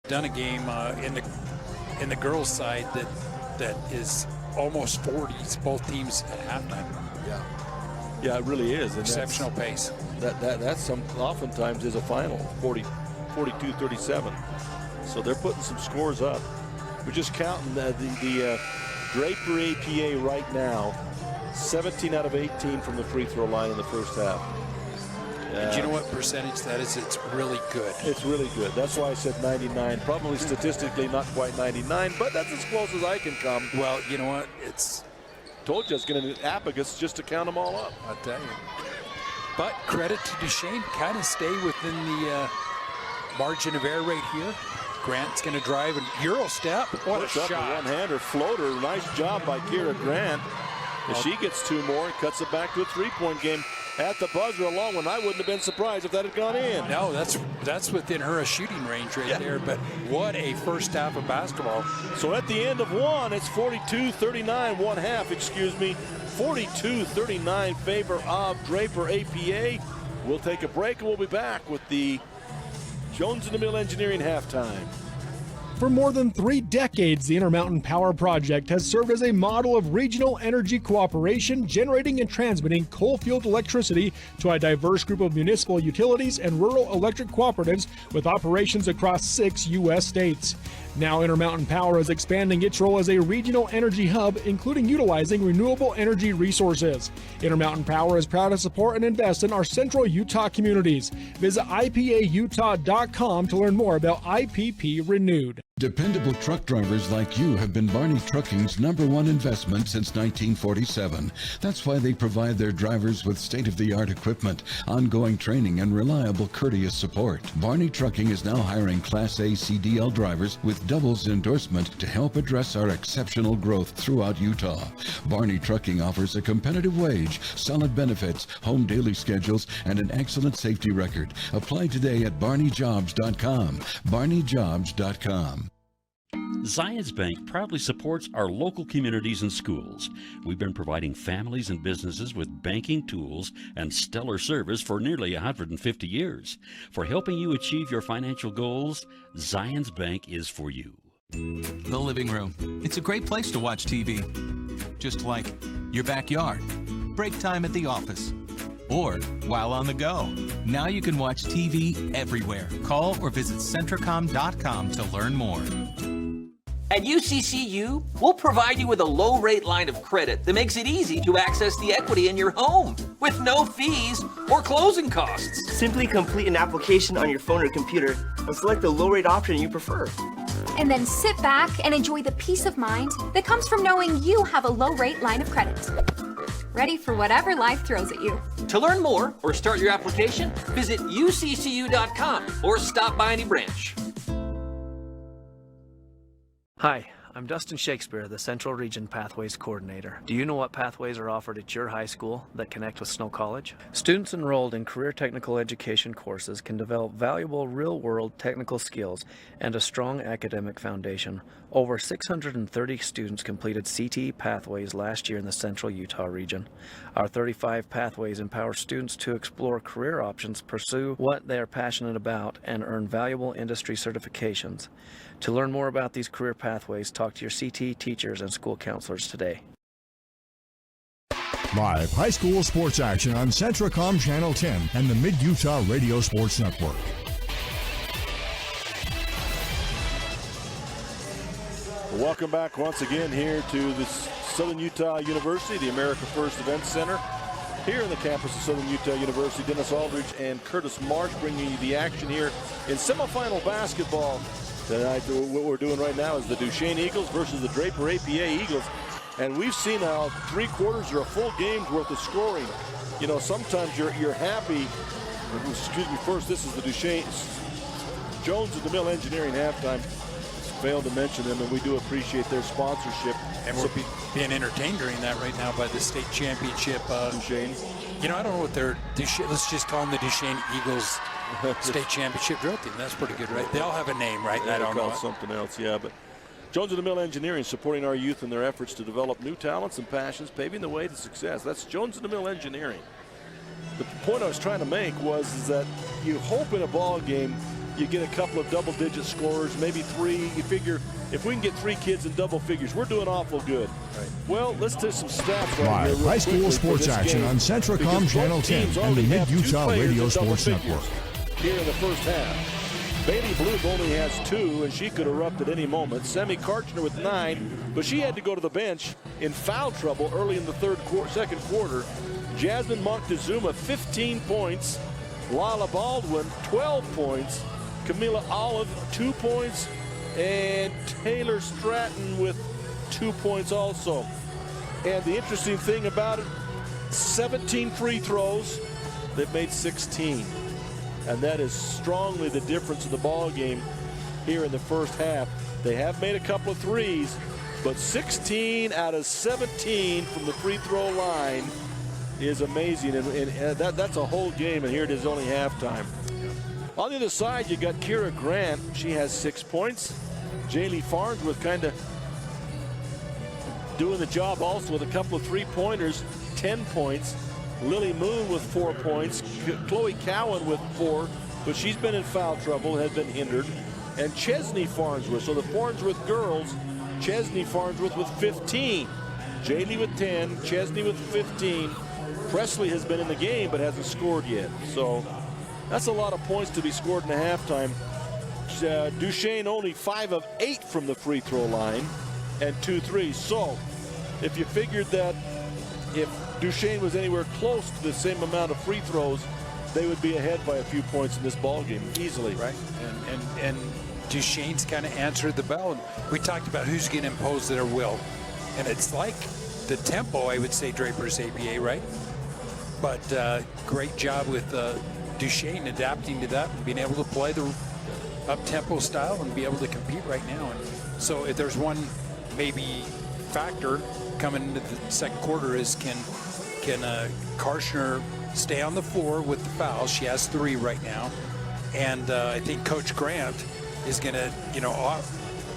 Done a game in the girls' side that is almost 40s, both teams at halftime. Yeah, it really is. And exceptional pace. That's oftentimes is a final, 42-37. So they're putting some scores up. We're just counting the Draper APA right now, 17 out of 18 from the free throw line in the first half. And you know what percentage that is? It's really good. It's really good. That's why I said 99. Probably statistically not quite 99, but that's as close as I can come. Well, you know what? It's told you it's going to need Apagus just to count them all up. I'll tell you. But credit to Duchesne, kind of stay within the margin of error right here. Grant's going to drive and Euro step. What a shot. A one-hander floater. Nice job by Kira Grant. As she gets two more and cuts it back to a three-point game. At the buzzer, a long one. I wouldn't have been surprised if that had gone in. No, that's within her shooting range right there. But what a first half of basketball. So at the end of one, it's 42-39, one half, excuse me. 42-39 favor of Draper APA. We'll take a break and we'll be back with the Jones in the Mill Engineering halftime. For more than 3 decades, the Intermountain Power Project has served as a model of regional energy cooperation, generating and transmitting coal-fueled electricity to a diverse group of municipal utilities and rural electric cooperatives with operations across 6 U.S. states. Now Intermountain Power is expanding its role as a regional energy hub, including utilizing renewable energy resources. Intermountain Power is proud to support and invest in our central Utah communities. Visit IPAUtah.com to learn more about IPP Renewed. Dependable truck drivers like you have been Barney Trucking's #1 investment since 1947. That's why they provide their drivers with state-of-the-art equipment, ongoing training, and reliable, courteous support. Barney Trucking is now hiring Class A CDL drivers with doubles endorsement to help address our exceptional growth throughout Utah. Barney Trucking offers a competitive wage, solid benefits, home daily schedules, and an excellent safety record. Apply today at barneyjobs.com. barneyjobs.com. Zions Bank proudly supports our local communities and schools. We've been providing families and businesses with banking tools and stellar service for nearly 150 years. For helping you achieve your financial goals, Zions Bank is for you. The living room. It's a great place to watch TV. Just like your backyard, break time at the office, or while on the go. Now you can watch TV everywhere. Call or visit Centracom.com to learn more. At UCCU, we'll provide you with a low-rate line of credit that makes it easy to access the equity in your home with no fees or closing costs. Simply complete an application on your phone or computer and select the low-rate option you prefer. And then sit back and enjoy the peace of mind that comes from knowing you have a low-rate line of credit. Ready for whatever life throws at you. To learn more or start your application, visit uccu.com or stop by any branch. Hi, I'm Dustin Shakespeare, the Central Region Pathways Coordinator. Do you know what pathways are offered at your high school that connect with Snow College? Students enrolled in career technical education courses can develop valuable real-world technical skills and a strong academic foundation. Over 630 students completed CTE pathways last year in the Central Utah region. Our 35 pathways empower students to explore career options, pursue what they are passionate about, and earn valuable industry certifications. To learn more about these career pathways, talk to your CTE teachers and school counselors today. Live high school sports action on Centracom Channel 10 and the Mid-Utah Radio Sports Network. Welcome back once again here to the Southern Utah University, the America First Event Center. Here in the campus of Southern Utah University, Dennis Aldridge and Curtis Marsh bringing you the action here in semifinal basketball. Tonight, what we're doing right now is the Duchesne Eagles versus the Draper APA Eagles. And we've seen now 3 quarters or a full game's worth of scoring. You know, sometimes you're happy. Excuse me, first, this is the Duchesne. Jones at the Mill Engineering halftime. Failed to mention them, and we do appreciate their sponsorship. And we're being entertained during that right now by the state championship. Duchesne. You know, I don't know what their let's just call them the Duchesne Eagles state championship drill team. That's pretty good, right? They all have a name, right? I don't know something else, yeah. But Jones at the Mill Engineering supporting our youth in their efforts to develop new talents and passions, paving the way to success. That's Jones at the Mill Engineering. The point I was trying to make is that you hope in a ball game you get a couple of double-digit scorers, maybe 3. You figure if we can get 3 kids in double figures, we're doing awful good. Right. Well, let's do some stats right here. Live high school sports action on Centracom Channel 10 and the Mid-Utah Radio Sports Network. Here in the first half. Bailey Bluth only has 2, and she could erupt at any moment. Semi Karchner with 9, but she had to go to the bench in foul trouble early in the second quarter. Jasmine Moctezuma, 15 points. Lala Baldwin, 12 points. Camila Olive, 2 points. And Taylor Stratton with 2 points also. And the interesting thing about it, 17 free throws. They've made 16. And that is strongly the difference in the ball game here in the first half. They have made a couple of threes, but 16 out of 17 from the free throw line is amazing. And that's a whole game, and here it is only halftime. On the other side, you got Kira Grant. She has 6 points. Jaylee Farnsworth kind of doing the job also with a couple of 3-pointers, 10 points. Lily Moon with 4 points. Chloe Cowan with 4, but she's been in foul trouble, has been hindered. And Chesney Farnsworth, so the Farnsworth girls, Chesney Farnsworth with 15. Jaylee with 10, Chesney with 15. Presley has been in the game but hasn't scored yet. So that's a lot of points to be scored in the halftime. Duchesne only 5 of 8 from the free throw line and 2 threes. So if you figured that if Duchesne was anywhere close to the same amount of free throws, they would be ahead by a few points in this ball game easily. Right, and Duchesne's kind of answered the bell. And we talked about who's going to impose their will, and it's like the tempo. I would say Draper's APA, right? But great job with Duchesne adapting to that and being able to play the up-tempo style and be able to compete right now. And so if there's one maybe factor coming into the second quarter is can Karshner stay on the floor with the fouls? She has 3 right now, and I think Coach Grant is going to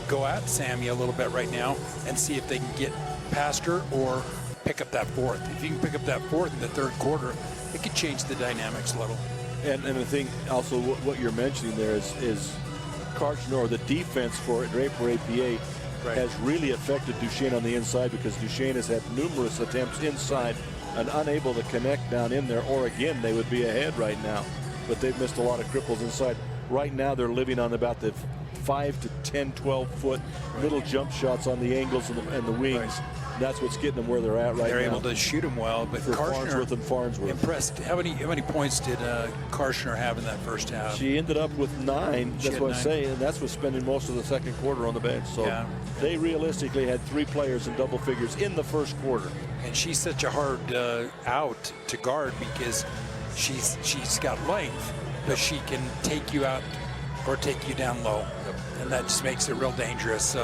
go at Sammy a little bit right now and see if they can get past her or pick up that 4th. If you can pick up that 4th in the third quarter, it could change the dynamics a little. And I think also what you're mentioning there is Karchner, or the defense for Draper APA, has really affected Duchesne on the inside, because Duchesne has had numerous attempts inside and unable to connect down in there, or again, they would be ahead right now. But they've missed a lot of cripples inside. Right now, they're living on about the 5 to 10, 12-foot little jump shots on the angles and the wings. That's what's getting them where they're at right now. They're able to shoot them well, but Farnsworth and Farnsworth impressed. How many points did Karshner have in that first half? She ended up with 9. That's what I'm saying, and that's what's spending most of the second quarter on the bench. So they realistically had 3 players in double figures in the first quarter. And she's such a hard out to guard because she's got length, but she can take you out or take you down low, and that just makes it real dangerous.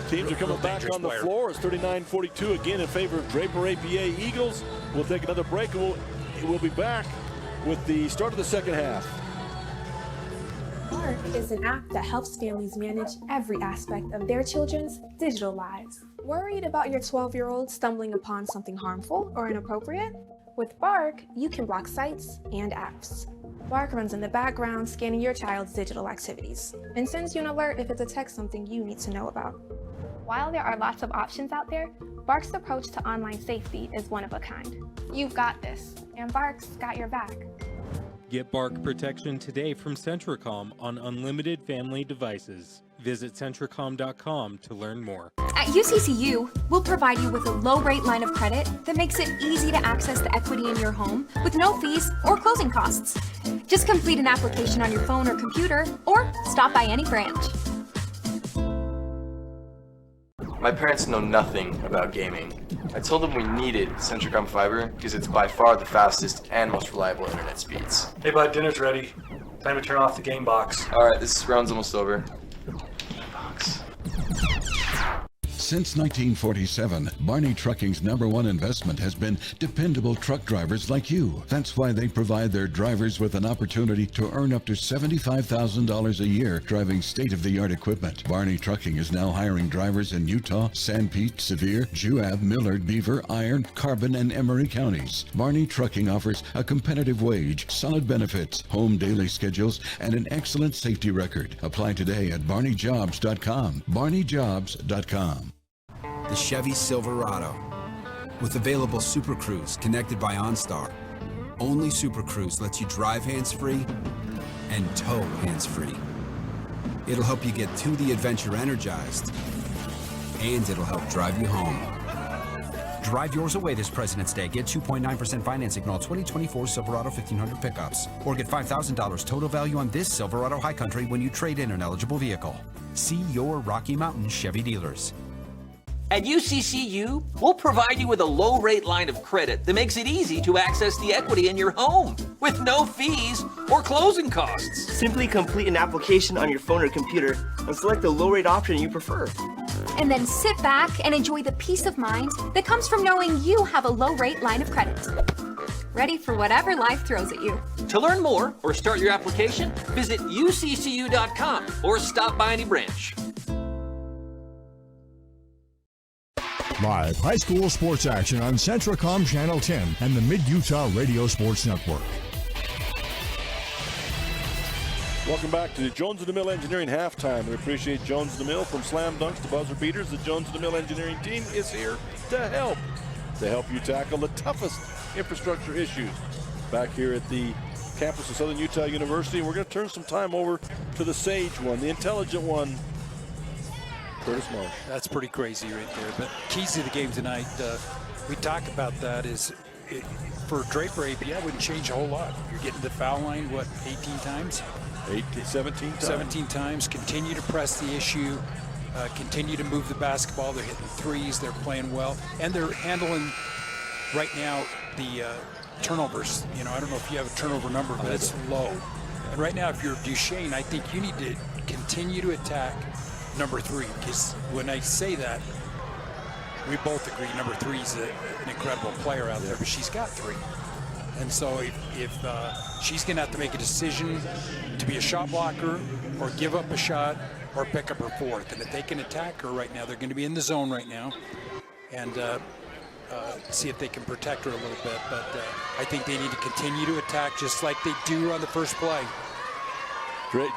Teams are coming back on the floor. It's 39-42 again in favor of Draper APA Eagles. We'll take another break and we'll be back with the start of the second half. Bark is an app that helps families manage every aspect of their children's digital lives. Worried about your 12-year-old stumbling upon something harmful or inappropriate? With Bark, you can block sites and apps. Bark runs in the background, scanning your child's digital activities, and sends you an alert if it detects something you need to know about. While there are lots of options out there, Bark's approach to online safety is one of a kind. You've got this, and Bark's got your back. Get Bark protection today from Centricom on unlimited family devices. Visit Centricom.com to learn more. At UCCU, we'll provide you with a low-rate line of credit that makes it easy to access the equity in your home with no fees or closing costs. Just complete an application on your phone or computer, or stop by any branch. My parents know nothing about gaming. I told them we needed Centricom Fiber because it's by far the fastest and most reliable internet speeds. Hey bud, dinner's ready. Time to turn off the game box. Alright, this round's almost over. Since 1947, Barney Trucking's #1 investment has been dependable truck drivers like you. That's why they provide their drivers with an opportunity to earn up to $75,000 a year driving state-of-the-art equipment. Barney Trucking is now hiring drivers in Utah, Sanpete, Sevier, Juab, Millard, Beaver, Iron, Carbon, and Emery counties. Barney Trucking offers a competitive wage, solid benefits, home daily schedules, and an excellent safety record. Apply today at barneyjobs.com. barneyjobs.com. The Chevy Silverado. With available Super Cruise connected by OnStar. Only Super Cruise lets you drive hands-free and tow hands-free. It'll help you get to the adventure energized, and it'll help drive you home. Drive yours away this President's Day. Get 2.9% financing on all 2024 Silverado 1500 pickups. Or get $5,000 total value on this Silverado High Country when you trade in an eligible vehicle. See your Rocky Mountain Chevy dealers. At UCCU, we'll provide you with a low-rate line of credit that makes it easy to access the equity in your home with no fees or closing costs. Simply complete an application on your phone or computer and select the low-rate option you prefer. And then sit back and enjoy the peace of mind that comes from knowing you have a low-rate line of credit. Ready for whatever life throws at you. To learn more or start your application, visit uccu.com or stop by any branch. Live high school sports action on Centricom Channel 10 and the Mid-Utah Radio Sports Network. Welcome back to the Jones and DeMille Engineering halftime. We appreciate Jones and DeMille from slam dunks to buzzer beaters. The Jones and DeMille Engineering team is here to help you tackle the toughest infrastructure issues. Back here at the campus of Southern Utah University, we're going to turn some time over to the sage one, the intelligent one, Curtis Marsh. That's pretty crazy right there. But keys to the game tonight, we talk about that is for Draper API, I wouldn't change a whole lot. You're getting the foul line, what, 18 times? 17 times. 17 times. Continue to press the issue. Continue to move the basketball. They're hitting threes. They're playing well. And they're handling, right now, the turnovers. You know, I don't know if you have a turnover number, but it's low. And right now, if you're Duchesne, I think you need to continue to attack number 3, because when I say that, we both agree number 3 is an incredible player out there, but she's got 3. And so if she's going to have to make a decision to be a shot blocker or give up a shot or pick up her 4th. And if they can attack her right now, they're going to be in the zone right now and see if they can protect her a little bit. But I think they need to continue to attack just like they do on the first play.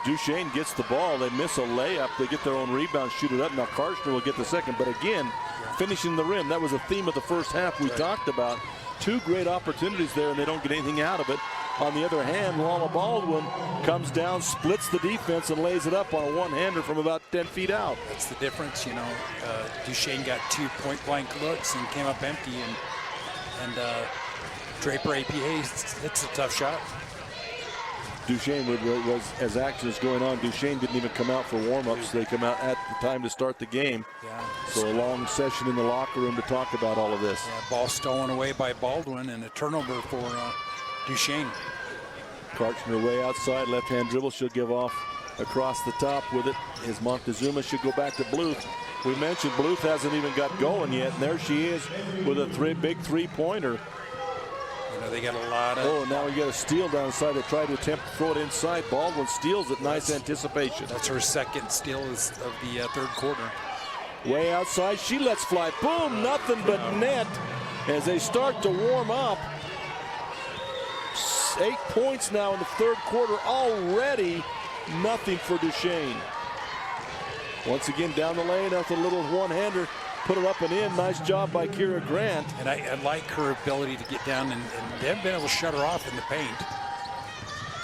Duchesne gets the ball. They miss a layup. They get their own rebound, shoot it up. Now Karshner will get the second. But again, finishing the rim. That was a theme of the first half we talked about. 2 great opportunities there, and they don't get anything out of it. On the other hand, Lala Baldwin comes down, splits the defense, and lays it up on a one-hander from about 10 feet out. That's the difference, you know. Duchesne got 2 point-blank looks and came up empty, and Draper APA, it's a tough shot. Duchesne was, as action is going on, Duchesne didn't even come out for warm-ups. They come out at the time to start the game. Yeah. So a long session in the locker room to talk about all of this. Yeah, ball stolen away by Baldwin and a turnover for Duchesne. Karchner way outside, left-hand dribble. She'll give off across the top with it. His Montezuma should go back to Bluth. We mentioned Bluth hasn't even got going yet, and there she is with a big three-pointer. You know, they got a lot of... Oh, now we got a steal down the side. They tried to attempt to throw it inside. Baldwin steals it. Nice anticipation. That's her second steal of the third quarter. Way outside, she lets fly. Boom, nothing but net as they start to warm up. 8 points now in the third quarter already. Nothing for Duchesne. Once again down the lane after a little one-hander. Put it up and in. Nice job by Kira Grant. And I like her ability to get down, and they haven't been able to shut her off in the paint.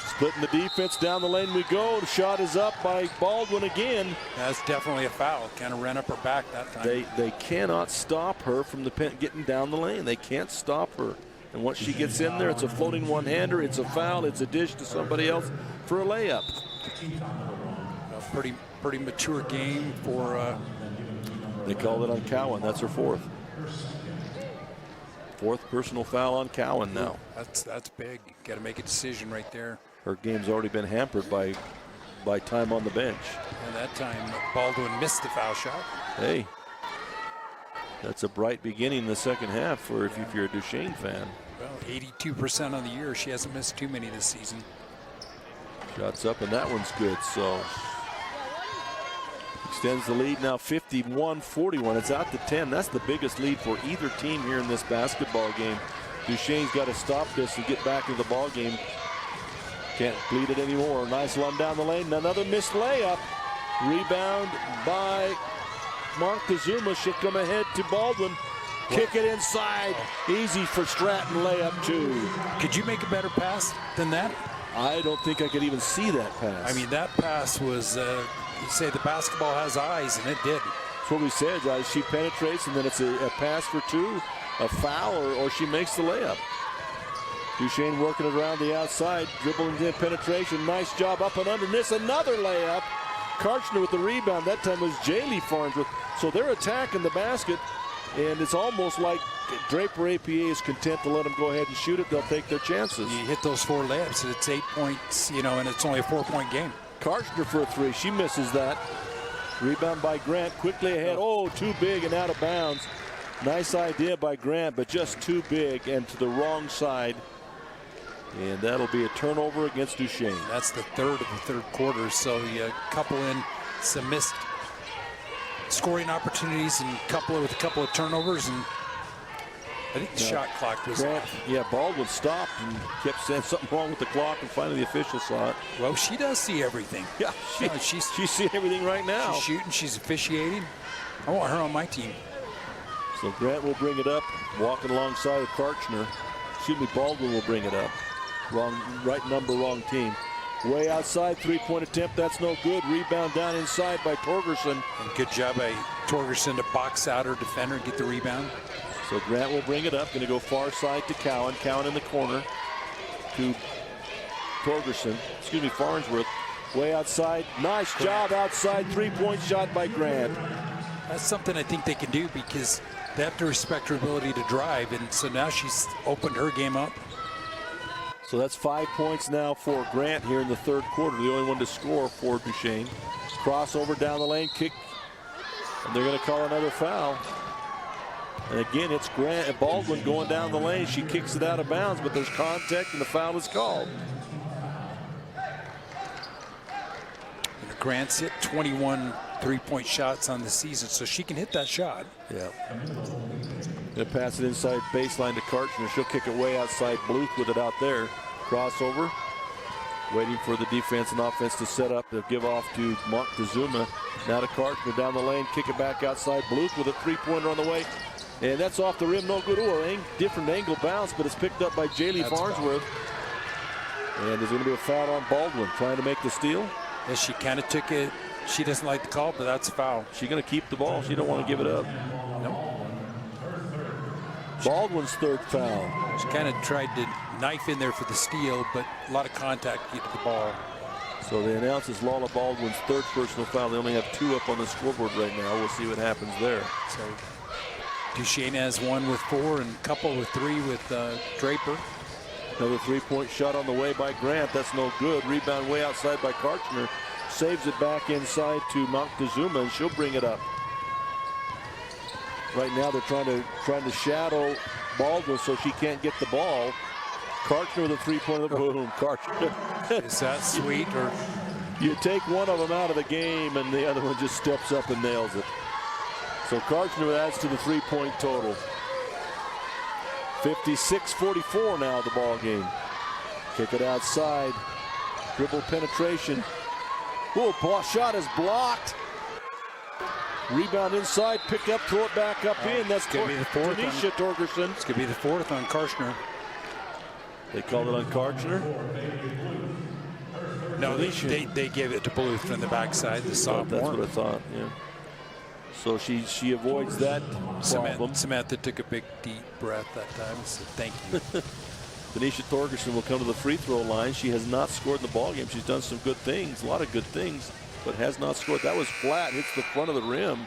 Splitting the defense, down the lane we go. The shot is up by Baldwin again. That's definitely a foul. Kind of ran up her back that time. They cannot stop her from the pen getting down the lane. They can't stop her. And once she gets in there, it's a floating one-hander. It's a foul. It's a dish to somebody else for a layup. A pretty mature game for... They called it on Cowan. That's her fourth. Fourth personal foul on Cowan now. That's big. Got to make a decision right there. Her game's already been hampered by time on the bench. And that time Baldwin missed the foul shot. Hey, that's a bright beginning in the second half for if you're a Duchesne fan. Well, 82% on the year. She hasn't missed too many this season. Shots up, and that one's good. So extends the lead now 51-41. It's out to 10. That's the biggest lead for either team here in this basketball game. Duchesne's got to stop this and get back into the ball game. Can't bleed it anymore. Nice run down the lane. Another missed layup. Rebound by Montezuma. Should come ahead to Baldwin. Kick it inside. Easy for Stratton. Layup two. Could you make a better pass than that? I don't think I could even see that pass. I mean, that pass was, you say the basketball has eyes, and it did. That's what we said, guys. She penetrates, and then it's a pass for two, a foul, or she makes the layup. Duchesne working it around the outside, dribbling in penetration. Nice job up and under. This another layup. Karchner with the rebound. That time was Jaylee Farnsworth. So they're attacking the basket, and it's almost like Draper APA is content to let them go ahead and shoot it. They'll take their chances. You hit those 4 layups, and it's 8 points, you know, and it's only a 4-point game. Karchner for a three. She misses that. Rebound by Grant. Quickly ahead. Oh, too big and out of bounds. Nice idea by Grant, but just too big and to the wrong side. And that'll be a turnover against Duchesne. That's the third of the third quarter, so you couple in some missed scoring opportunities and couple it with a couple of turnovers, and I think the shot clock was off. Yeah, Baldwin stopped and kept saying something wrong with the clock, and finally the official saw it. Well, she does see everything. Yeah, she's seeing everything right now. She's shooting, she's officiating. I want her on my team. So Grant will bring it up, walking alongside of Karchner. Excuse me, Baldwin will bring it up. Right number, wrong team. Way outside, three-point attempt. That's no good. Rebound down inside by Torgerson. And good job by Torgerson to box out her defender and get the rebound. So Grant will bring it up. Going to go far side to Cowan. Cowan in the corner to Torgerson. Excuse me, Farnsworth. Way outside. Nice job outside. Three-point shot by Grant. That's something I think they can do because they have to respect her ability to drive. And so now she's opened her game up. So that's 5 points now for Grant here in the third quarter. The only one to score for Duchesne. Crossover down the lane, kick. And they're going to call another foul. And again, it's Grant and Baldwin going down the lane. She kicks it out of bounds, but there's contact and the foul is called. And Grant's hit 21 three-point shots on the season, so she can hit that shot. Yeah. Gonna pass it inside baseline to Karchner. She'll kick it way outside. Bluth with it out there. Crossover. Waiting for the defense and offense to set up. They'll give off to Montezuma. Now to Karchner down the lane. Kick it back outside. Bluth with a three-pointer on the way. And that's off the rim. No good. Oh, different angle bounce, but it's picked up by Jaylee Farnsworth. And there's going to be a foul on Baldwin trying to make the steal. Yeah, she kind of took it. She doesn't like the call, but that's a foul. She's going to keep the ball. She don't want to give it up. Nope. Baldwin's third foul. She kind of tried to knife in there for the steal, but a lot of contact to get to the ball. So they announce it's Lala Baldwin's third personal foul. They only have 2 up on the scoreboard right now. We'll see what happens there. So Duchesne has 1 with 4 and a couple with 3 with Draper. Another three-point shot on the way by Grant. That's no good. Rebound way outside by Karchner. Saves it back inside to Montezuma, and she'll bring it up. Right now they're trying to shadow Baldwin so she can't get the ball. Karchner with a three-pointer. Boom, Karchner. Is that sweet? Or you take one of them out of the game and the other one just steps up and nails it. So Karchner adds to the three-point total. 56-44 now the ball game. Kick it outside. Dribble penetration. Oh, shot is blocked. Rebound inside, picked up, throw it back up in. That's going to be the fourth. Tanisha Torgerson. It's going to be the fourth on Karchner. They called it on Karchner. No, they gave it to Bluth from the backside, the sophomore. That's what I thought, yeah. So she avoids that problem. Samantha took a big, deep breath that time and said, thank you. Tanisha Torgerson will come to the free throw line. She has not scored in the ball game. She's done some good things, a lot of good things, but has not scored. That was flat, hits the front of the rim,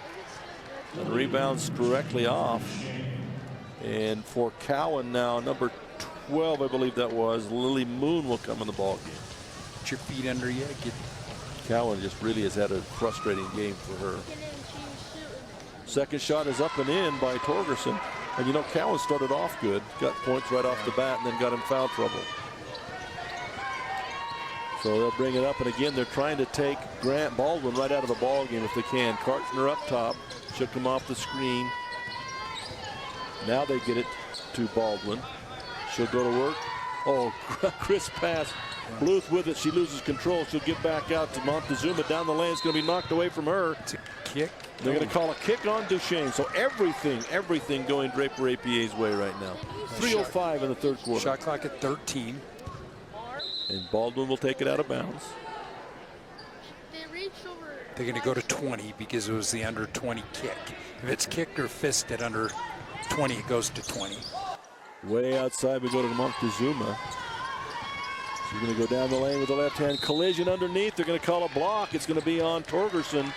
and rebounds directly off. And for Cowan now, number 12, I believe that was, Lily Moon will come in the ball game. Get your feet under you. Cowan just really has had a frustrating game for her. Second shot is up and in by Torgerson. And you know, Cowan started off good, got points right off the bat, and then got in foul trouble. So they'll bring it up, and again, they're trying to take Grant Baldwin right out of the ball game if they can. Karchner up top, shook him off the screen. Now they get it to Baldwin. She'll go to work. Oh, crisp pass. Bluth with it. She loses control. She'll get back out to Montezuma down the lane. It's going to be knocked away from her. It's a kick. They're going to call a kick on Duchesne. So everything going Draper APA's way right now. 3:05 in the third quarter. Shot clock at 13. And Baldwin will take it out of bounds. They're going to go to 20 because it was the under 20 kick. If it's kicked or fisted under 20, it goes to 20. Way outside, we go to Montezuma. She's going to go down the lane with the left hand. Collision underneath. They're going to call a block. It's going to be on Torgerson.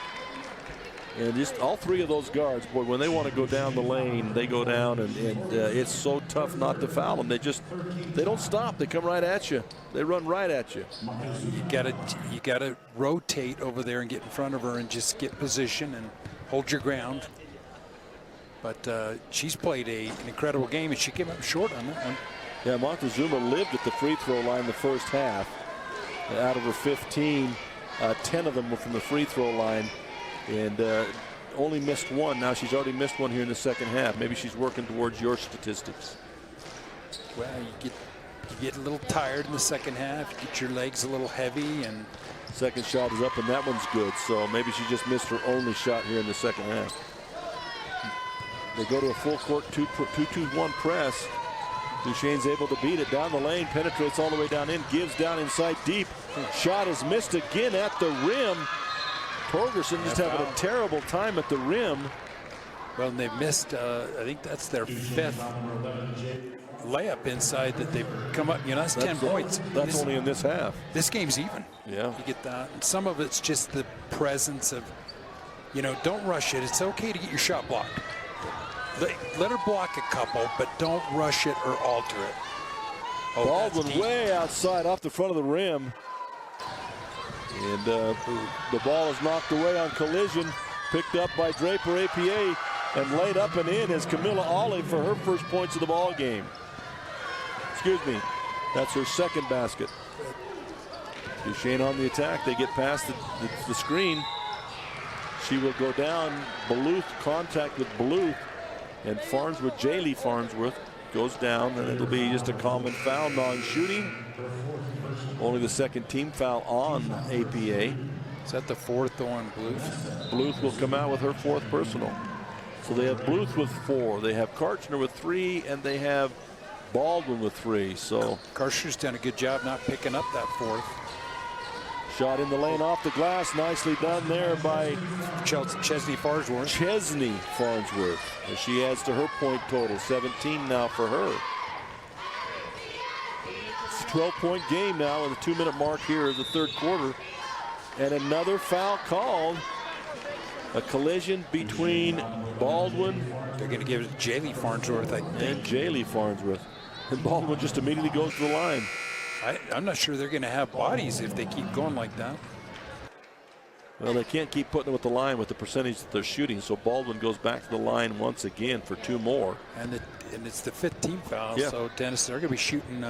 And just all three of those guards, boy, when they want to go down the lane, they go down, and it's so tough not to foul them. They don't stop. They come right at you. They run right at you. You gotta rotate over there and get in front of her and just get position and hold your ground. But she's played an incredible game, and she came up short on that one. Yeah, Montezuma lived at the free throw line the first half. Out of her 15, 10 of them were from the free throw line. And only missed one. Now she's already missed one here in the second half. Maybe she's working towards your statistics. Well, you get a little tired in the second half. You get your legs a little heavy, and second shot is up, and that one's good. So maybe she just missed her only shot here in the second half. They go to a full court 2-2-1 press. Duchesne's able to beat it down the lane, penetrates all the way down in, gives down inside deep. Shot is missed again at the rim. Torgerson just having a terrible time at the rim. Well, and they've missed, I think that's their fifth layup inside that they've come up. You know, that's 10 points. That's only in this half. This game's even. Yeah. You get that. And some of it's just the presence of, you know, don't rush it. It's okay to get your shot blocked. Let her block a couple, but don't rush it or alter it. Oh, Baldwin way outside off the front of the rim. And the ball is knocked away on collision, picked up by Draper APA, and laid up and in as Camilla Olive for her first points of the ball game. Excuse me, that's her second basket. Duchesne on the attack. They get past the screen. She will go down. Bluth, contact with Bluth, and Farnsworth, Jaylee Farnsworth, goes down, and it'll be just a common foul, non-shooting. Only the second team foul on APA. Is that the fourth on Bluth? Bluth will come out with her fourth personal. So they have Bluth with 4. They have Karchner with 3, and they have Baldwin with 3. So Karchner's done a good job not picking up that fourth. Shot in the lane off the glass. Nicely done there by Chesney Farnsworth. Chesney Farnsworth. As she adds to her point total. 17 now for her. 12-point game now in the 2-minute mark here of the third quarter. And another foul called. A collision between Baldwin. They're going to give it to Jaylee Farnsworth, I think. And Jaylee Farnsworth. And Baldwin just immediately goes to the line. I'm not sure they're going to have bodies if they keep going like that. Well, they can't keep putting them at the line with the percentage that they're shooting, so Baldwin goes back to the line once again for 2 more. And it's the 5th team foul, Yeah. so Dennis, they're going to be shooting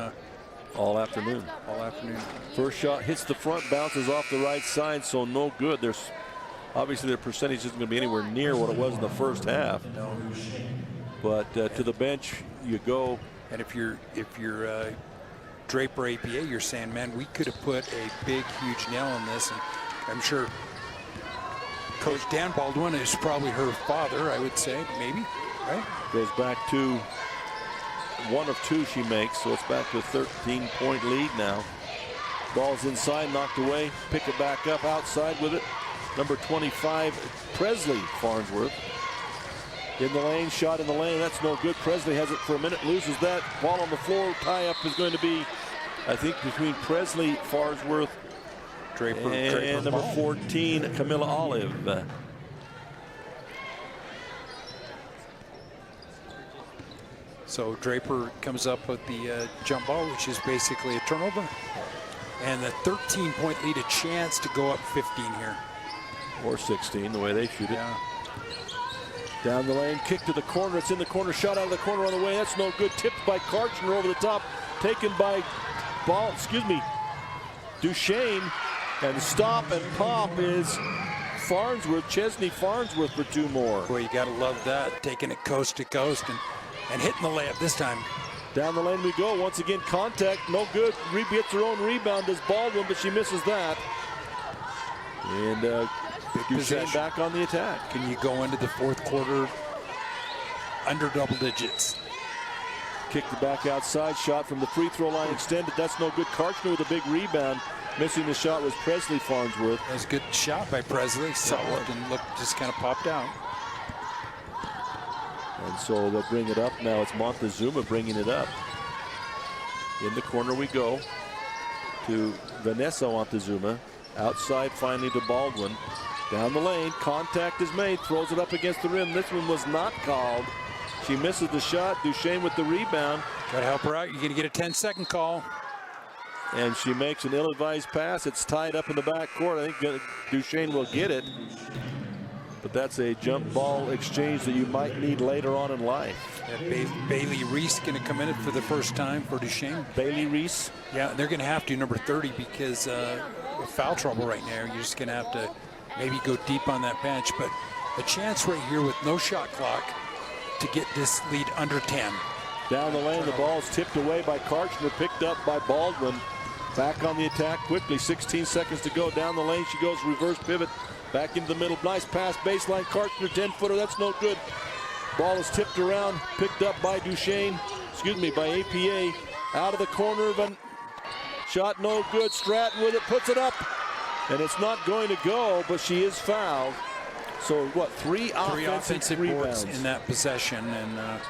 all afternoon. All afternoon. First shot hits the front, bounces off the right side, so no good. There's obviously their percentage isn't going to be anywhere near what it was in the first half. No. But to the bench you go. And if you're Draper APA, you're saying, man, we could have put a big, huge nail in this. And I'm sure Coach Dan Baldwin is probably her father, I would say, maybe, right? Goes back to 1 of 2 she makes, so it's back to a 13-point lead now. Ball's inside, knocked away, pick it back up outside with it. Number 25, Presley Farnsworth. In the lane, shot in the lane, that's no good. Presley has it for a minute, loses that. Ball on the floor, tie-up is going to be, I think, between Presley, Farnsworth, Draper, and number 14, Camilla Olive. So Draper comes up with the jump ball, which is basically a turnover. And the 13-point lead, a chance to go up 15 here. Or 16, the way they shoot it. Yeah. Down the lane, kick to the corner. It's in the corner, shot out of the corner on the way. That's no good. Tipped by Karchner over the top. Taken by Duchesne. And stop and pop is Farnsworth, Chesney Farnsworth for 2 more. Boy, you got to love that. Taking it coast to coast and hitting the layup this time. Down the lane we go. Once again, contact, no good. Gets her own rebound as Baldwin, but she misses that. And Duchesne back on the attack. Can you go into the 4th quarter under double digits? Kicked it back outside, shot from the free throw line extended. That's no good. Karchner with a big rebound. Missing the shot was Presley Farnsworth. That was a good shot by Presley. Solid and just kind of popped out. And so they'll bring it up. Now it's Montezuma bringing it up. In the corner we go to Vanessa Montezuma. Outside finally to Baldwin. Down the lane, contact is made, throws it up against the rim. This one was not called. She misses the shot. Duchesne with the rebound. Try to help her out. You're going to get a 10-second call. And she makes an ill-advised pass. It's tied up in the backcourt. I think Duchesne will get it. But that's a jump ball exchange that you might need later on in life. Bailey Reese going to come in for the first time for Duchesne. Bailey Reese? Yeah, they're going to have to, number 30, because with foul trouble right now, you're just going to have to maybe go deep on that bench. But a chance right here with no shot clock to get this lead under 10. Down the lane, the ball's tipped away by Karchner, picked up by Baldwin. Back on the attack quickly, 16 seconds to go. Down the lane, she goes reverse pivot. Back into the middle, nice pass, baseline, Karchner, 10-footer, that's no good. Ball is tipped around, picked up by Duchesne, by APA. Out of the corner, shot no good, Stratton with it, puts it up. And it's not going to go, but she is fouled. So what, three offensive rebounds in that possession. And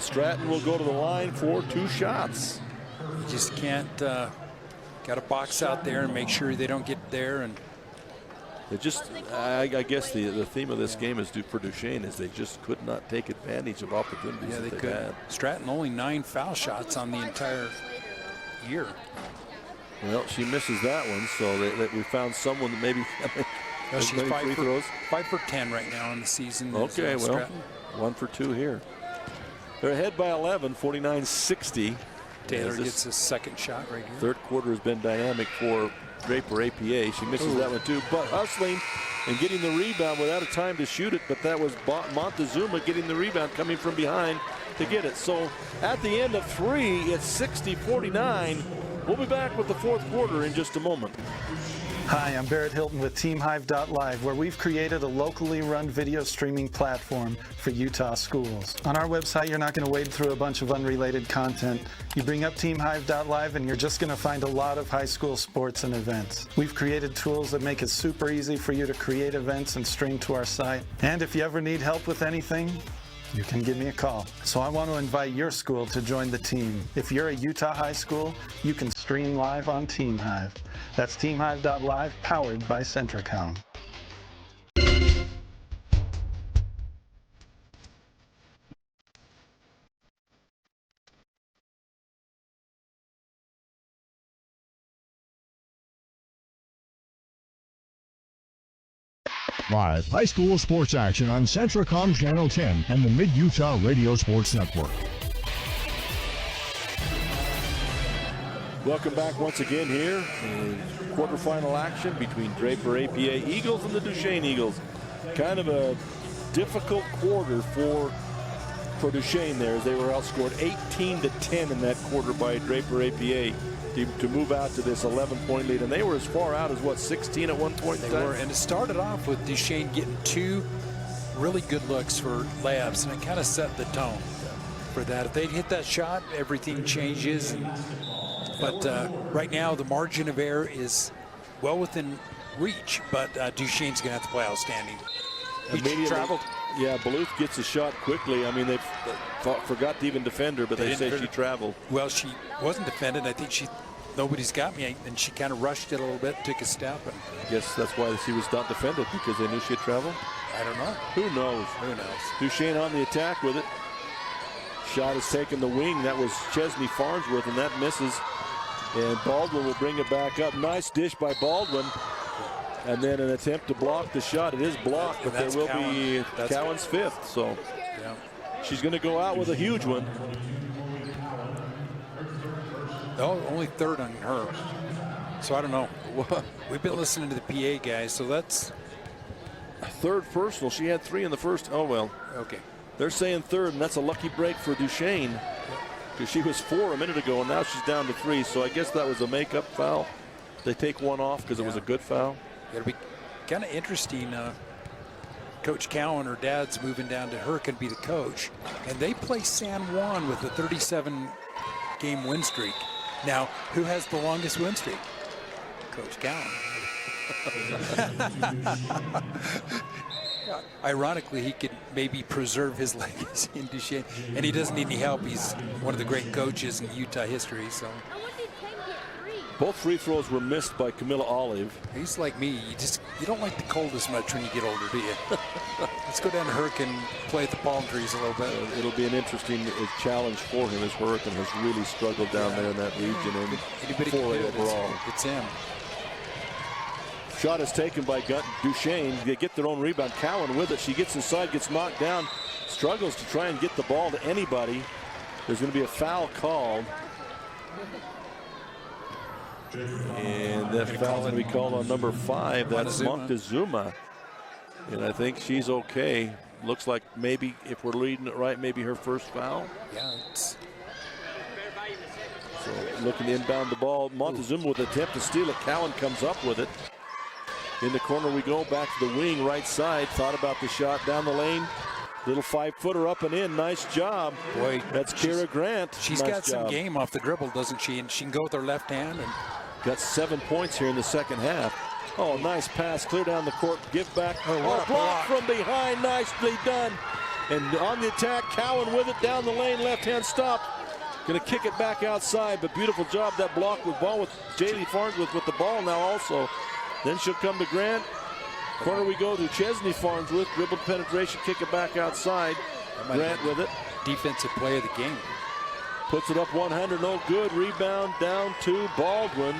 Stratton will go to the line for 2 shots. You just can't, got to box out there and make sure they don't get there. And it just, I guess the theme of this game is for Duchesne is they just could not take advantage of opportunities yeah, that they they could. had. Stratton only 9 foul shots on the entire year. Well, she misses that one, so we found someone that maybe she's 5 for 10 right now in the season. Okay, well, Stratton. 1 for 2 here. They're ahead by 11, 49-60. Taylor gets his 2nd shot right here. 3rd quarter has been dynamic for Draper APA. She misses that one too, but hustling and getting the rebound without a time to shoot it, but that was Montezuma getting the rebound coming from behind to get it. So at the end of 3, it's 60-49. We'll be back with the 4th quarter in just a moment. Hi, I'm Barrett Hilton with TeamHive.live, where we've created a locally run video streaming platform for Utah schools. On our website, you're not going to wade through a bunch of unrelated content. You bring up TeamHive.live and you're just going to find a lot of high school sports and events. We've created tools that make it super easy for you to create events and stream to our site. And if you ever need help with anything, you can give me a call. So I want to invite your school to join the team. If you're a Utah high school, you can stream live on TeamHive. That's TeamHive.live, powered by Centricom. Live high school sports action on Centracom Channel 10 and the Mid-Utah Radio Sports Network. Welcome back once again here in quarterfinal action between Draper APA Eagles and the Duchesne Eagles. Kind of a difficult quarter for Duchesne there, as they were outscored 18-10 in that quarter by Draper APA to move out to this 11-point lead. And they were as far out as, what, 16 at one point in time? They were, and it started off with Duchesne getting 2 really good looks for layups, and it kind of set the tone for that. If they'd hit that shot, everything changes. But right now, the margin of error is well within reach, but Duchesne's going to have to play outstanding. He traveled. Yeah, Bluth gets a shot quickly. I mean, they forgot to even defend her, but they say she traveled. Well, she wasn't defended. I think nobody's got me, and she kind of rushed it a little bit, took a step. And I guess that's why she was not defended, because they knew she had traveled. I don't know. Who knows? Who knows? Duchesne on the attack with it. Shot is taken the wing. That was Chesney Farnsworth, and that misses. And Baldwin will bring it back up. Nice dish by Baldwin. And then an attempt to block the shot. It is blocked, but there will be Cowan's 5th. So she's going to go out with a huge one. No, only 3rd on her. So I don't know. We've been listening to the PA guys, so that's a 3rd personal. She had 3 in the first. Oh, well. Okay. They're saying 3rd, and that's a lucky break for Duchesne, because she was 4 a minute ago, and now she's down to 3. So I guess that was a make-up foul. They take one off because it was a good foul. It'll be kind of interesting. Coach Cowan, her dad's moving down to her, can be the coach. And they play San Juan with a 37-game win streak. Now, who has the longest win streak? Coach Cowan. Ironically, he could maybe preserve his legacy in Duchesne. And he doesn't need any help. He's one of the great coaches in Utah history. So. Both free throws were missed by Camilla Olive. He's like me. You don't like the cold as much when you get older, do you? Let's go down to Hurricane and play at the palm trees a little bit. It'll be an interesting challenge for him, as Hurricane has really struggled down there in that region. And anybody 4A overall. It's him. Shot is taken by Duchesne. They get their own rebound. Cowan with it. She gets inside, gets knocked down, struggles to try and get the ball to anybody. There's going to be a foul called. And that foul's going to be called on number 5. That's Montezuma. And I think she's okay. Looks like maybe, if we're leading it right, maybe her first foul. Yeah. So looking to inbound the ball. Montezuma with an attempt to steal it. Cowan comes up with it. In the corner we go, back to the wing, right side. Thought about the shot down the lane. Little 5-footer up and in. Nice job. Boy, that's Kira Grant. She's got some game off the dribble, doesn't she? And she can go with her left hand. And got 7 points here in the second half. Oh, nice pass, clear down the court, give back. Oh, block from behind, nicely done. And on the attack, Cowan with it down the lane, left hand stop. Gonna kick it back outside, but beautiful job that block with ball with Jaylee Farnsworth with the ball now also. Then she'll come to Grant. Corner we go to Chesney Farnsworth, dribble penetration, kick it back outside. Grant with it. Defensive play of the game. Puts it up 100, no good. Rebound down to Baldwin.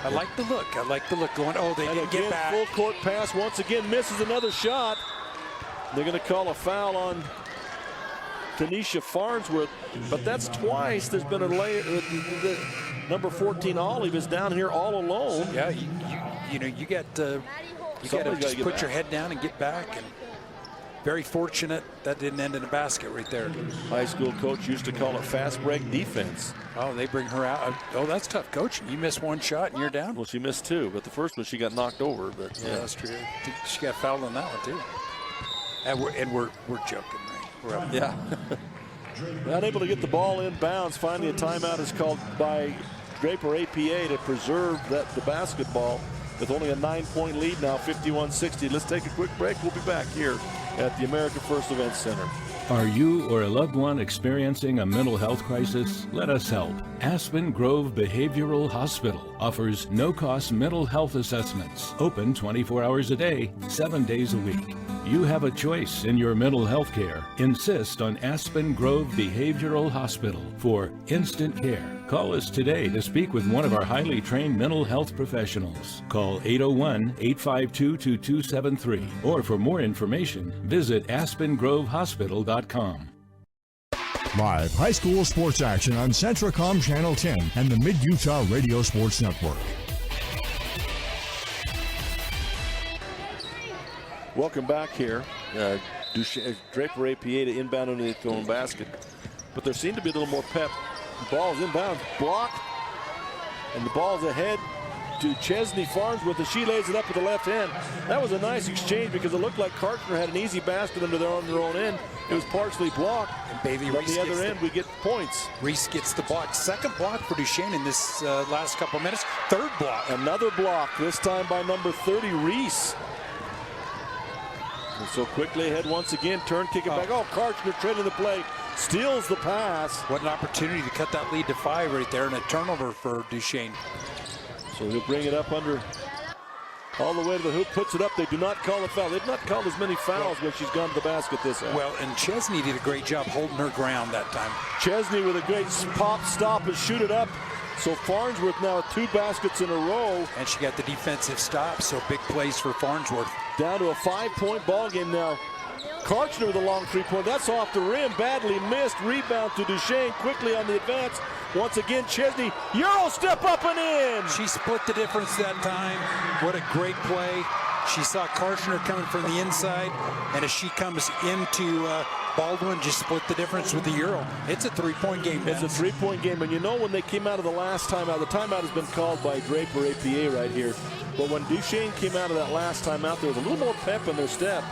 I like the look. I like the look going. Oh, they didn't get back. Full court pass once again, misses another shot. They're going to call a foul on Tanisha Farnsworth, but that's twice. There's been a number 14 Olive is down here all alone. Yeah, you know you got to just put your head down and get back. And very fortunate that didn't end in a basket right there. High school coach used to call it fast break defense. Oh, they bring her out. Oh, that's tough coaching. You miss one shot and you're down. Well, she missed 2, but the first one she got knocked over. But yeah, that's true. I think she got fouled on that one too. And we're joking, right? We're up. Yeah. Unable to get the ball inbounds. Finally, a timeout is called by Draper APA to preserve the basketball with only a 9-point lead now, 51-60. Let's take a quick break. We'll be back here at the America First Event Center. Are you or a loved one experiencing a mental health crisis? Let us help. Aspen Grove Behavioral Hospital offers no-cost mental health assessments. Open 24 hours a day, 7 days a week. You have a choice in your mental health care. Insist on Aspen Grove Behavioral Hospital for instant care. Call us today to speak with one of our highly trained mental health professionals. Call 801-852-2273. Or for more information, visit aspengrovehospital.com. Live high school sports action on Centracom Channel 10 and the Mid-Utah Radio Sports Network. Welcome back here. Draper APA to inbound into the thrown basket. But there seemed to be a little more pep. The ball's inbound, blocked, and the ball's ahead to Chesney Farnsworth as she lays it up with the left hand. That was a nice exchange because it looked like Karchner had an easy basket on their own end. It was partially blocked. And Bailey Reese on the other end, we get points. Reese gets the block. Second block for Duchesne in this last couple minutes. Third block. Another block, this time by number 30, Reese. And so quickly ahead once again, turn, kick it back. Oh, Karchner trading the play, steals the pass. What an opportunity to cut that lead to 5 right there, and a turnover for Duchesne. So he'll bring it up under, all the way to the hoop, puts it up. They do not call a foul. They've not called as many fouls when she's gone to the basket this half. Well, and Chesney did a great job holding her ground that time. Chesney with a great pop, stop, and shoot it up. So Farnsworth now with 2 baskets in a row. And she got the defensive stop, so big plays for Farnsworth. Down to a 5-point ball game now. Karchner with a long 3-point. That's off the rim. Badly missed. Rebound to Duchesne quickly on the advance. Once again, Chesney. Euro step up and in. She split the difference that time. What a great play. She saw Karchner coming from the inside. And as she comes into Baldwin, just split the difference with the Euro. It's a 3-point game. It's a 3-point game. And you know when they came out of the last timeout, the timeout has been called by Draper APA right here. But when Duchesne came out of that last time out, there was a little more pep in their step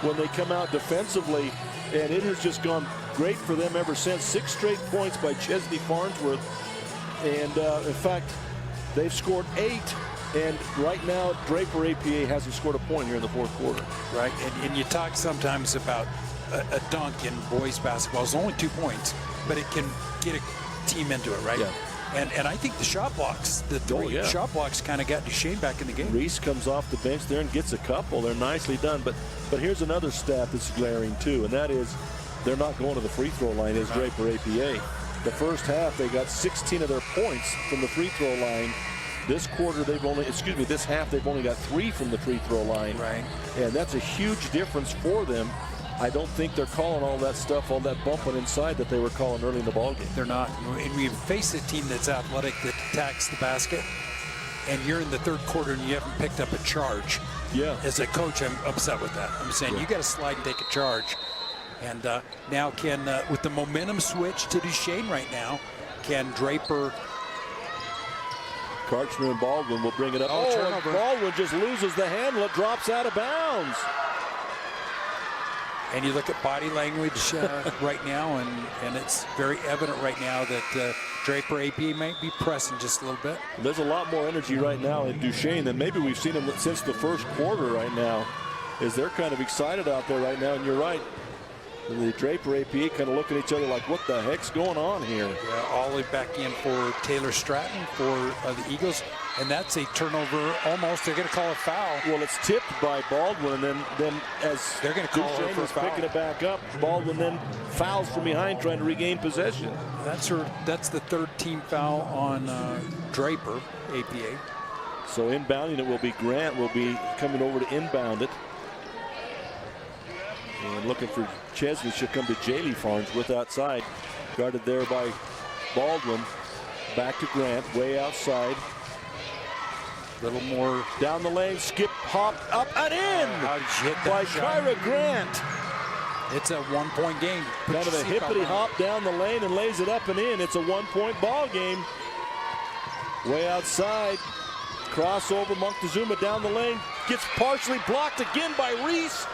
when they come out defensively. And it has just gone great for them ever since. 6 straight points by Chesney Farnsworth. And in fact, they've scored 8. And right now, Draper APA hasn't scored a point here in the fourth quarter. Right, and you talk sometimes about a dunk in boys basketball. It's only 2 points, but it can get a team into it, right? Yeah. And I think the shot blocks, the 3 shot blocks kind of got Duchesne back in the game. Reese comes off the bench there and gets a couple. They're nicely done. But here's another stat that's glaring too, and that is they're not going to the free throw line as Draper APA. The first half, they got 16 of their points from the free throw line. This quarter, this half, they've only got 3 from the free throw line. Right. And that's a huge difference for them. I don't think they're calling all that stuff, all that bumping inside that they were calling early in the ballgame. They're not. And we face a team that's athletic, that attacks the basket, and you're in the third quarter and you haven't picked up a charge. Yeah. As a coach, I'm upset with that. I'm saying you got to slide and take a charge. And now with the momentum switch to Duchesne right now, can Draper... Karchner and Baldwin will bring it up. Turnover. Baldwin just loses the handle. It drops out of bounds. And you look at body language right now, and it's very evident right now that Draper APA might be pressing just a little bit. There's a lot more energy right now in Duchesne than maybe we've seen them since the first quarter right now, as they're kind of excited out there right now, and you're right. The Draper APA kind of looking at each other like, what the heck's going on here? Yeah, all the way back in for Taylor Stratton for the Eagles. And that's a turnover almost. They're going to call a foul. Well, it's tipped by Baldwin, and then as they're going to call her for a foul. Picking it back up, Baldwin then fouls from behind trying to regain possession. That's the 3rd team foul on Draper, APA. So inbounding it will be Grant, will be coming over to inbound it. And looking for Chesney, should come to Jaylee Farnsworth outside. Guarded there by Baldwin. Back to Grant, way outside. A little more down the lane, skip, hop, up and in! How did you hit that by shot? Kyra Grant. It's a 1-point game. Kind of a hippity hop down the lane and lays it up and in. It's a 1-point ball game. Way outside. Crossover, Montezuma down the lane. Gets partially blocked again by Reese.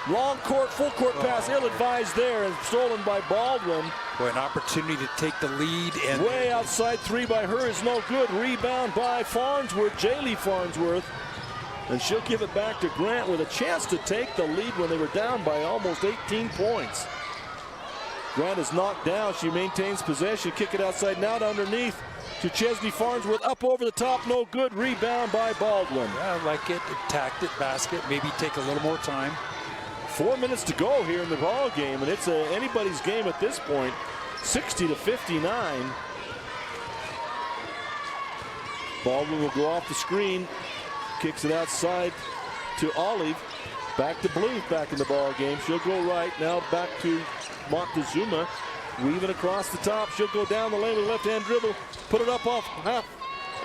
Long court, full court pass, ill-advised there and stolen by Baldwin. Boy, an opportunity to take the lead. And way outside 3 by her is no good. Rebound by Farnsworth, Jaylee Farnsworth. And she'll give it back to Grant with a chance to take the lead when they were down by almost 18 points. Grant is knocked down. She maintains possession. Kick it outside now to underneath. Duchesne Farnsworth up over the top, no good. Rebound by Baldwin. Yeah, I like it. Attacked it, basket. Maybe take a little more time. 4 minutes to go here in the ball game, and it's anybody's game at this point. 60-59. Baldwin will go off the screen, kicks it outside to Olive. Back to Bluth back in the ball game. She'll go right. Now back to Montezuma. Weaving across the top. She'll go down the lane with a left-hand dribble. Put it up off half.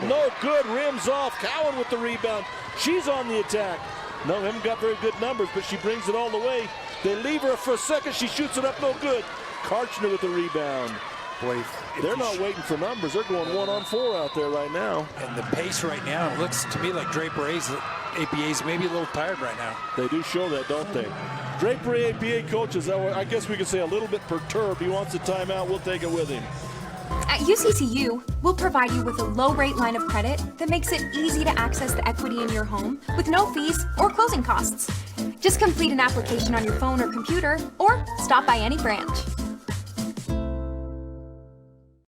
No good. Rims off. Cowan with the rebound. She's on the attack. No, haven't got very good numbers, but she brings it all the way. They leave her for a second. She shoots it up. No good. Karchner with the rebound. Boy, they're not waiting for numbers. They're going 1-on-4 out there right now. And the pace right now, it looks to me like Draper APA's maybe a little tired right now. They do show that, don't they? Draper APA coaches, I guess we could say a little bit perturbed. He wants a timeout. We'll take it with him. At UCCU, we'll provide you with a low-rate line of credit that makes it easy to access the equity in your home with no fees or closing costs. Just complete an application on your phone or computer, or stop by any branch.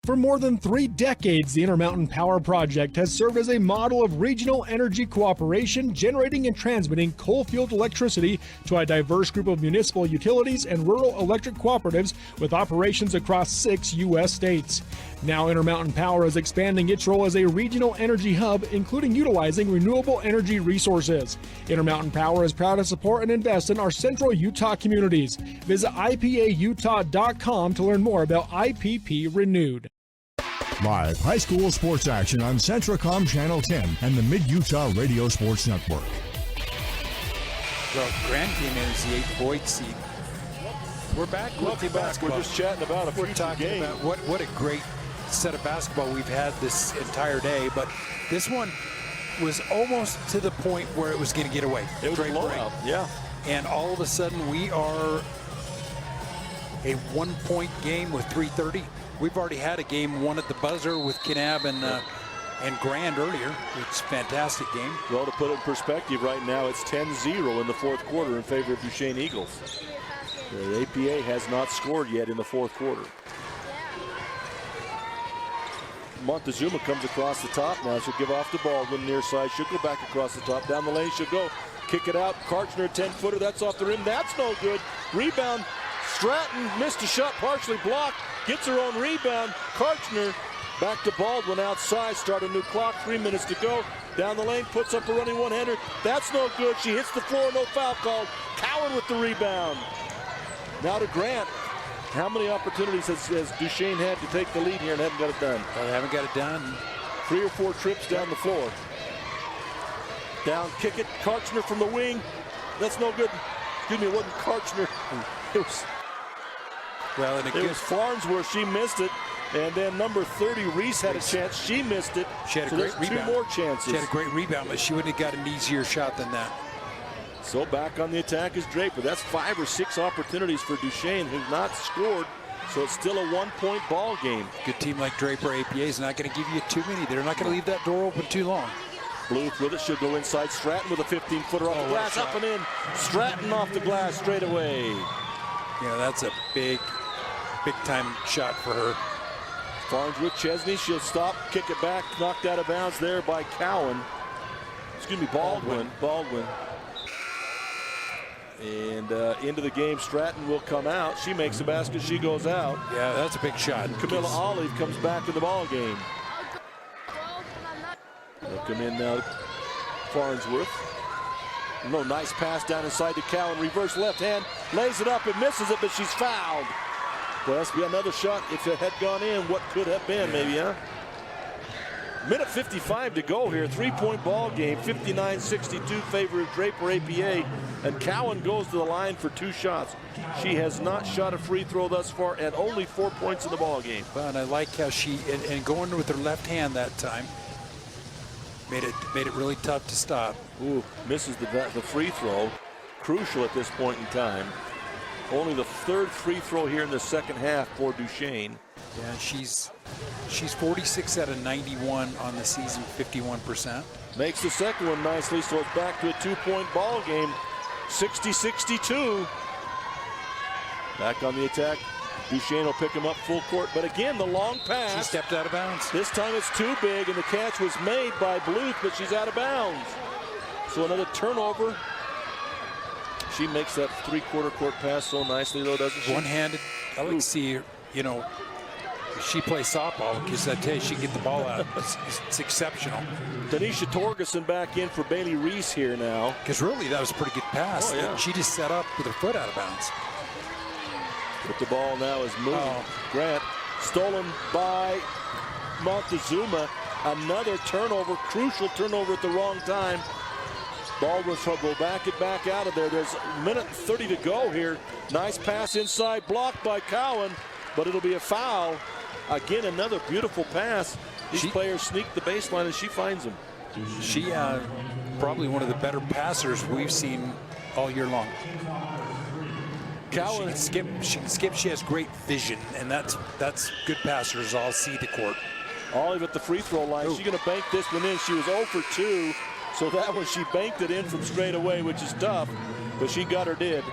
For more than 3 decades, the Intermountain Power Project has served as a model of regional energy cooperation, generating and transmitting coal-fueled electricity to a diverse group of municipal utilities and rural electric cooperatives with operations across 6 U.S. states. Now Intermountain Power is expanding its role as a regional energy hub, including utilizing renewable energy resources. Intermountain Power is proud to support and invest in our central Utah communities. Visit ipautah.com to learn more about IPP Renewed. Live high school sports action on Centracom Channel 10 and the Mid-Utah Radio Sports Network. Well, Grand came in as the 8th Boyd seed. We're back. Welcome back. We're just chatting about a future game. About what a great set of basketball we've had this entire day, but this one was almost to the point where it was going to get away. It was a blowout, yeah. And all of a sudden we are a 1-point game with 3:30. We've already had a game, one at the buzzer with Kanab and Grand earlier. It's a fantastic game. Well, to put it in perspective, right now it's 10-0 in the fourth quarter in favor of Duchesne Eagles. The APA has not scored yet in the fourth quarter. Montezuma comes across the top now. She'll give off to Baldwin near side. She'll go back across the top. Down the lane she'll go. Kick it out. Karchner, 10-footer. That's off the rim. That's no good. Rebound. Stratton missed a shot, partially blocked. Gets her own rebound. Karchner back to Baldwin outside. Start a new clock. 3 minutes to go. Down the lane. Puts up a running one-hander. That's no good. She hits the floor. No foul called. Cowan with the rebound. Now to Grant. How many opportunities has Duchesne had to take the lead here and haven't got it done? Well, they haven't got it done. 3 or 4 trips down the floor. Down, kick it. Karchner from the wing. That's no good. Excuse me, it wasn't Karchner. It was, well, and it was Farnsworth. She missed it. And then number 30, Reese had a chance. She missed it. She had a great rebound. 2 more chances. She had a great rebound, but she wouldn't have got an easier shot than that. So back on the attack is Draper. That's 5 or 6 opportunities for Duchesne, who's not scored. So it's still a 1-point ball game. Good team like Draper APA is not going to give you too many. They're not going to leave that door open too long. Bluth with it. She'll go inside. Stratton with a 15-footer off the glass. Up and in. Stratton off the glass straight away. Yeah, that's a big-time shot for her. Farnsworth, Chesney. She'll stop, kick it back. Knocked out of bounds there by Cowan. Excuse me, Baldwin. And into the game, Stratton will come out. She makes the basket. She goes out. Yeah, that's a big shot. And Camilla Olive comes back in the ball game. They'll come in now. Farnsworth. No, nice pass down inside to Cowan. Reverse left hand. Lays it up and misses it, but she's fouled. Well, that's be another shot. If it had gone in, what could have been, maybe, huh? Minute 55 to go here. 3-point ball game. 59-62 favor of Draper APA. And Cowan goes to the line for 2 shots. She has not shot a free throw thus far and only 4 points in the ball game. Well, and I like how she, and going with her left hand that time, made it really tough to stop. Ooh, misses the free throw. Crucial at this point in time. Only the 3rd free throw here in the second half for Duchesne. Yeah, she's 46 out of 91 on the season, 51%. Makes the second one nicely, so it's back to a 2-point ball game. 60-62. Back on the attack. Duchesne will pick him up full court, but again, the long pass. She stepped out of bounds. This time it's too big, and the catch was made by Bluth, but she's out of bounds. So another turnover. She makes that three-quarter court pass so nicely, though, doesn't she? One-handed. I like to see her, you know, she plays softball, because I tell you, she can get the ball out. It's exceptional. Tanisha Torgerson back in for Bailey Reese here now. Because really, that was a pretty good pass. Oh, yeah. She just set up with her foot out of bounds. But the ball now is moving. Grant, stolen by Montezuma. Another turnover, crucial turnover at the wrong time. Baldwin's trouble, back out of there. There's a minute 30 to go here. Nice pass inside, blocked by Cowan, but it'll be a foul. Again, another beautiful pass. These players sneak the baseline, and she finds them. She probably one of the better passers we've seen all year long. Cowan she can skip. She has great vision, and that's good passers all see the court. Olive at the free throw line. She's going to bank this one in. She was 0 for 2, so that one she banked it in from straight away, which is tough, but she got her did,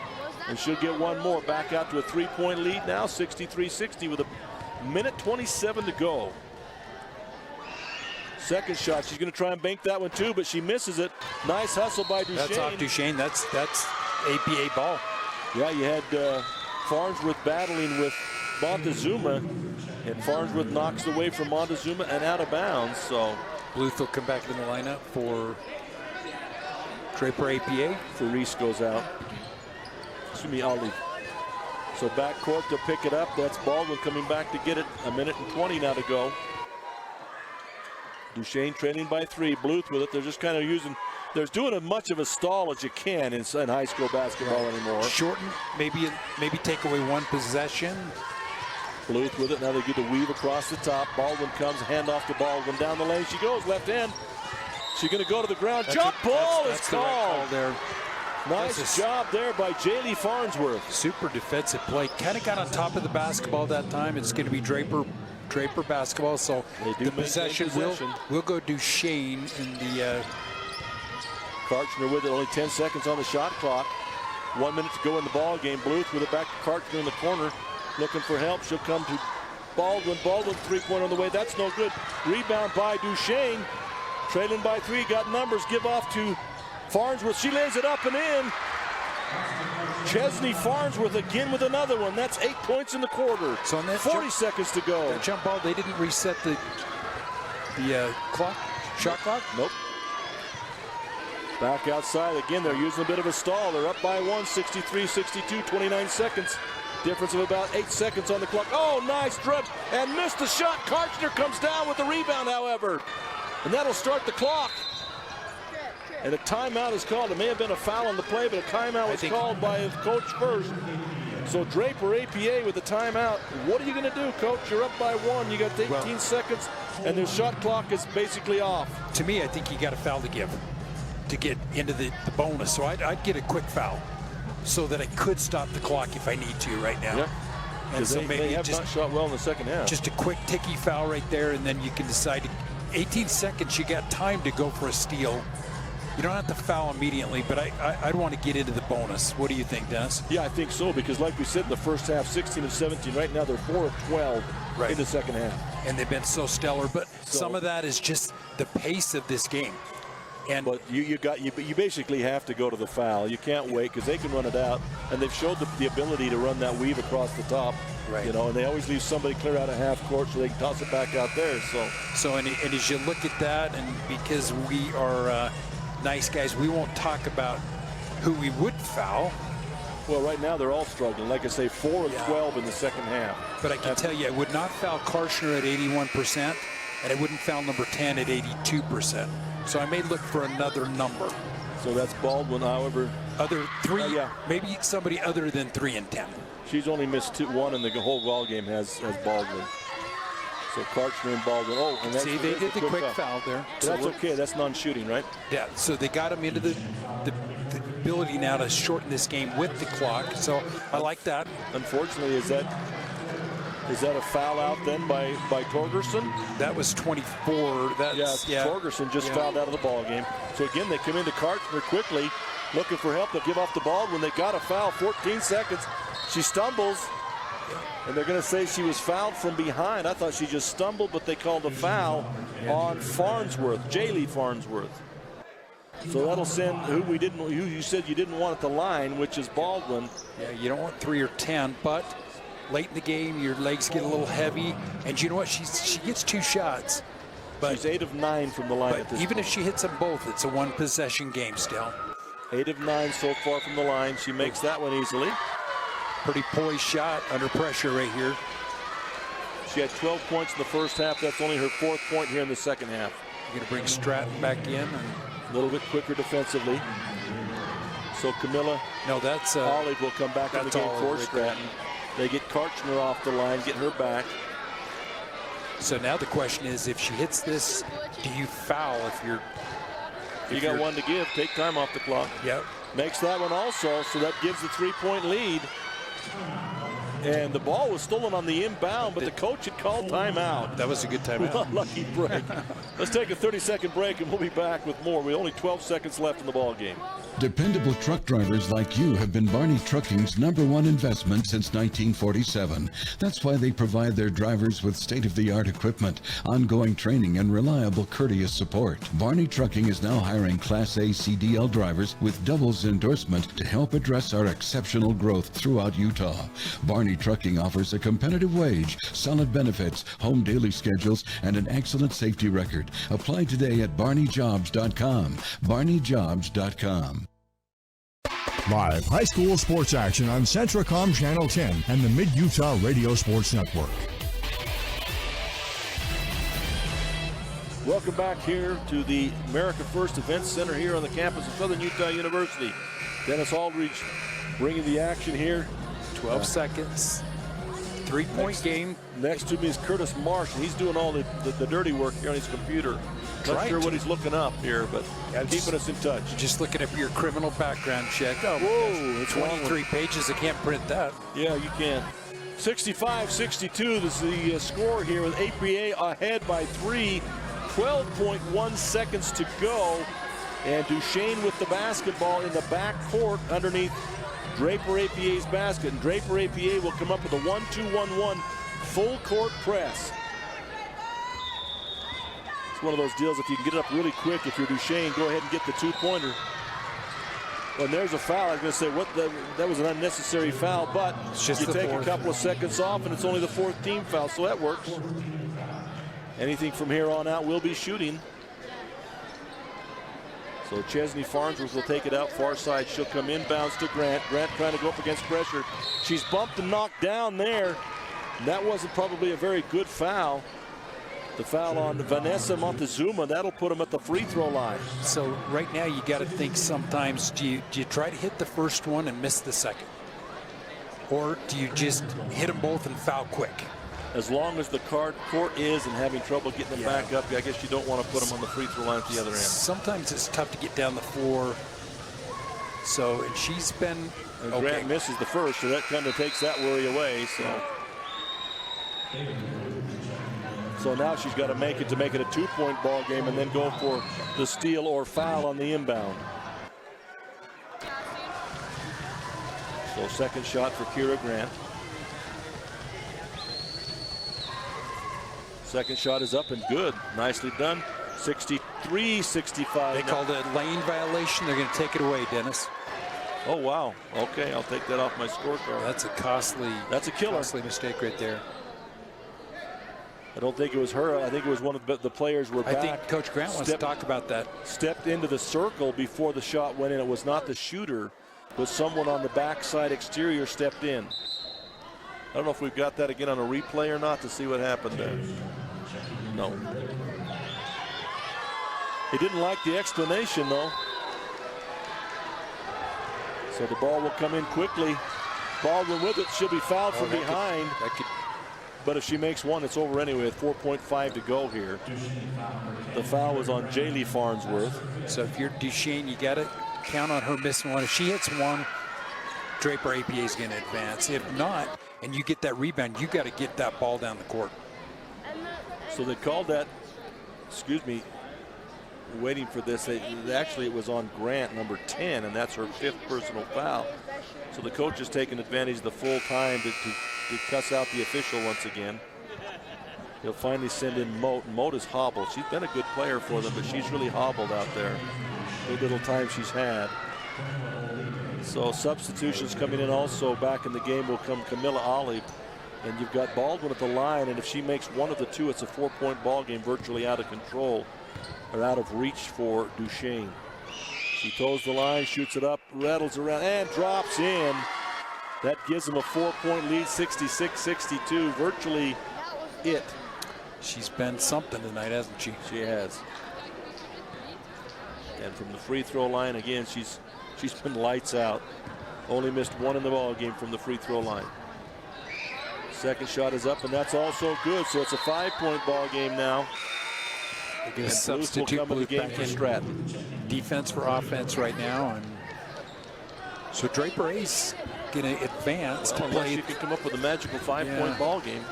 and she'll get one more. Back out to a three-point lead now, 63-60 with a minute 27 to go. Second shot, she's going to try and bank that one too, but she misses it. Nice hustle by Duchesne. That's off Duchesne. That's APA ball. Yeah, you had Farnsworth battling with Montezuma, and Farnsworth knocks away from Montezuma and out of bounds. So Bluth will come back in the lineup for Draper APA. For Reese goes out. Excuse me, Olive. So back court to pick it up. That's Baldwin coming back to get it. A minute and 20 now to go. Duchesne trailing by 3. Bluth with it. They're just kind of using. They're doing as much of a stall as you can in high school basketball anymore. Shorten, maybe take away one possession. Bluth with it. Now they get the weave across the top. Baldwin comes, hand off to Baldwin. Down the lane she goes, left end. She's going to go to the ground. Jump ball is called. The right call there. Nice job there by Jaylee Farnsworth. Super defensive play. Kind of got on top of the basketball that time. It's going to be Draper basketball. So the possession will go Duchesne in the. Karchner with it, only 10 seconds on the shot clock. 1 minute to go in the ball game. Bluth with it back to Karchner in the corner, looking for help. She'll come to Baldwin. Baldwin three-pointer on the way. That's no good. Rebound by Duchesne. Trailing by 3, got numbers. Give off to Farnsworth. She lays it up and in. Chesney Farnsworth again with another one. That's 8 points in the quarter. So on that 40 seconds to go. That jump ball, they didn't reset the clock, shot clock? Nope. Back outside again. They're using a bit of a stall. They're up by 1, 63-62, 29 seconds. Difference of about 8 seconds on the clock. Oh, nice dribble and missed the shot. Karchner comes down with the rebound, however, and that'll start the clock. And a timeout is called. It may have been a foul on the play, but a timeout was called by his coach first. So Draper APA with the timeout. What are you going to do, coach? You're up by 1. You got 18 seconds, and their shot clock is basically off. To me, I think you got a foul to give to get into the bonus. So I'd get a quick foul so that I could stop the clock if I need to right now. Yeah. And so they have not shot well in the second half. Just a quick ticky foul right there, and then you can decide. 18 seconds, you got time to go for a steal. You don't have to foul immediately, but I'd want to get into the bonus. What do you think, Dennis? Yeah, I think so, because like we said in the first half, 16 of 17. Right now, they're 4 of 12 in the second half. And they've been so stellar, but some of that is just the pace of this game. But you basically have to go to the foul. You can't wait, because they can run it out, and they've showed the ability to run that weave across the top. Right. You know, and they always leave somebody clear out of half court so they can toss it back out there. And as you look at that, and because we are nice guys, we won't talk about who we would foul. Well, right now they're all struggling. Like I say, 4 of 12 in the second half. But I can tell you, I would not foul Karchner at 81%, and I wouldn't foul number 10 at 82%. So I may look for another number. So that's Baldwin, however. Other 3, maybe somebody other than 3 and 10. She's only missed 1 in the whole ball game has Baldwin. So Karchner and Baldwin. Oh, and see, they did the quick foul there. So that's okay. That's non-shooting, right? Yeah. So they got him into the ability now to shorten this game with the clock. So I like that. Unfortunately, is that a foul out then by Torgerson? That was 24. Torgerson just fouled out of the ball game. So again, they come into Karchner quickly, looking for help. They'll give off the ball when they got a foul. 14 seconds. She stumbles. And they're going to say she was fouled from behind. I thought she just stumbled, but they called a foul on Farnsworth, Jaylee Farnsworth. So that'll send who you said you didn't want at the line, which is Baldwin. Yeah, you don't want 3 or 10, but late in the game, your legs get a little heavy. And you know what? She gets 2 shots. But she's 8 of 9 from the line at this even point. if she hits them both, it's a 1-possession game still. 8 of 9 so far from the line. She makes that one easily. Pretty poised shot under pressure right here. She had 12 points in the first half. That's only her 4th point here in the second half. You're going to bring Stratton back in. And a little bit quicker defensively. So Camilla Olive will come back in the game for Stratton. They get Karchner off the line, get her back. So now the question is, if she hits this, do you foul if you're... You got one to give. Take time off the clock. Yep. Makes that one also, so that gives the 3-point lead. And the ball was stolen on the inbound, but the coach had called timeout. That was a good timeout. Lucky break. Let's take a 30-second break, and we'll be back with more. We only 12 seconds left in the ball game. Dependable truck drivers like you have been Barney Trucking's #1 investment since 1947. That's why they provide their drivers with state-of-the-art equipment, ongoing training, and reliable, courteous support. Barney Trucking is now hiring Class A CDL drivers with Double's endorsement to help address our exceptional growth throughout Utah. Barney Trucking offers a competitive wage, solid benefits, home daily schedules, and an excellent safety record. Apply today at barneyjobs.com. barneyjobs.com. Live high school sports action on Centracom Channel 10 and the Mid-Utah Radio Sports Network. Welcome back here to the America First Events Center here on the campus of Southern Utah University. Dennis Aldridge bringing the action here. 12 seconds. 3-point game. Next to me is Curtis Marsh, and he's doing all the dirty work here on his computer. Not sure what he's looking up here, but keeping us in touch. Just looking up your criminal background check. Oh, whoa, it's 23 pages. I can't print that. Yeah, you can. 65-62 is the score here with APA ahead by 3. 12.1 seconds to go. And Duchesne with the basketball in the back court underneath Draper APA's basket. And Draper APA will come up with a 1-2-1-1 full court press. It's one of those deals, if you can get it up really quick, if you're Duchesne, go ahead and get the 2-pointer. Well, there's a foul. I was going to say, that was an unnecessary foul, but you take a couple of seconds off, and it's only the 4th team foul, so that works. Anything from here on out will be shooting. So Chesney Farnsworth will take it out far side. She'll come inbounds to Grant. Grant trying to go up against pressure. She's bumped and knocked down there. And that wasn't probably a very good foul. The foul on Vanessa Montezuma, that'll put him at the free throw line. So right now you got to think sometimes, do you try to hit the first one and miss the second? Or do you just hit them both and foul quick? As long as the court is and having trouble getting them back up, I guess you don't want to put them on the free throw line at the other end. Sometimes it's tough to get down the floor. So, and she's been and Grant misses the first, so that kind of takes that worry away. So now she's got to make it a 2-point ball game and then go for the steal or foul on the inbound. So second shot for Kira Grant. Second shot is up and good. Nicely done. 63-65. They called it a lane violation. They're going to take it away, Dennis. Oh, wow. Okay, I'll take that off my scorecard. That's a costly. That's a killer. Costly mistake right there. I don't think it was her. I think it was one of the players were back. I think Coach Grant wants to talk about that. Stepped into the circle before the shot went in. It was not the shooter, but someone on the backside exterior stepped in. I don't know if we've got that again on a replay or not to see what happened there. No. He didn't like the explanation, though. So the ball will come in quickly. Baldwin with it. She'll be fouled from behind. But if she makes one, it's over anyway with 4.5 to go here. The foul was on Jaylee Farnsworth. So if you're Duchesne, you got to count on her missing one. If she hits one, Draper APA is going to advance. If not, and you get that rebound, you got to get that ball down the court. So they called that, excuse me, waiting for this. Actually, it was on Grant, number 10, and that's her 5th personal foul. So the coach is taking advantage of the full time to to cuss out the official once again. He'll finally send in Moat. Moat is hobbled. She's been a good player for them, but she's really hobbled out there. The little time she's had. So substitutions coming in also back in the game will come Camilla Olive. And you've got Baldwin at the line, and if she makes one of the two, it's a 4-point ball game, virtually out of control or out of reach for Duchesne. She toes the line, shoots it up, rattles around, and drops in. That gives them a 4-point lead, 66-62, virtually it. She's been something tonight, hasn't she? She has. And from the free throw line, again, she's been lights out. Only missed one in the ball game from the free throw line. Second shot is up, and that's also good. So it's a 5-point ball game now. They're going to substitute Bluth back in Stratton. Defense for offense right now, and so Draper Ace going to advance to play. She can come up with a magical 5-point ball game.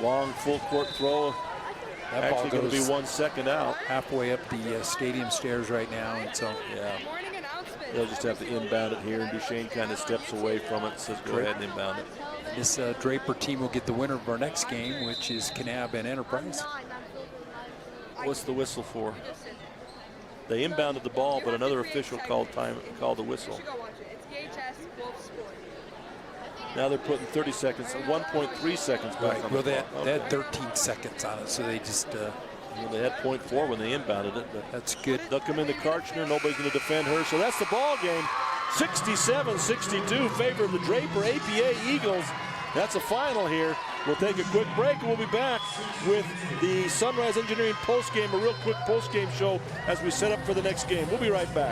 Long full court throw. That actually ball going to be 1 second out. Halfway up the stadium stairs right now, and so they'll just have to inbound it here, and Duchesne kind of steps away from it, says go ahead and inbound it. This Draper team will get the winner of our next game, which is Kanab and Enterprise. What's the whistle for? They inbounded the ball, but another official called the whistle. Now they're putting 30 seconds, 1.3 seconds back on well, the they had 13 seconds on it, so they just... well, they had 0.4 when they inbounded it, but that's good. They'll come into Karchner. Nobody's going to defend her, so that's the ball game. 67-62, favor of the Draper APA Eagles. That's a final here. We'll take a quick break, and we'll be back with the Sunrise Engineering postgame, a real quick postgame show as we set up for the next game. We'll be right back.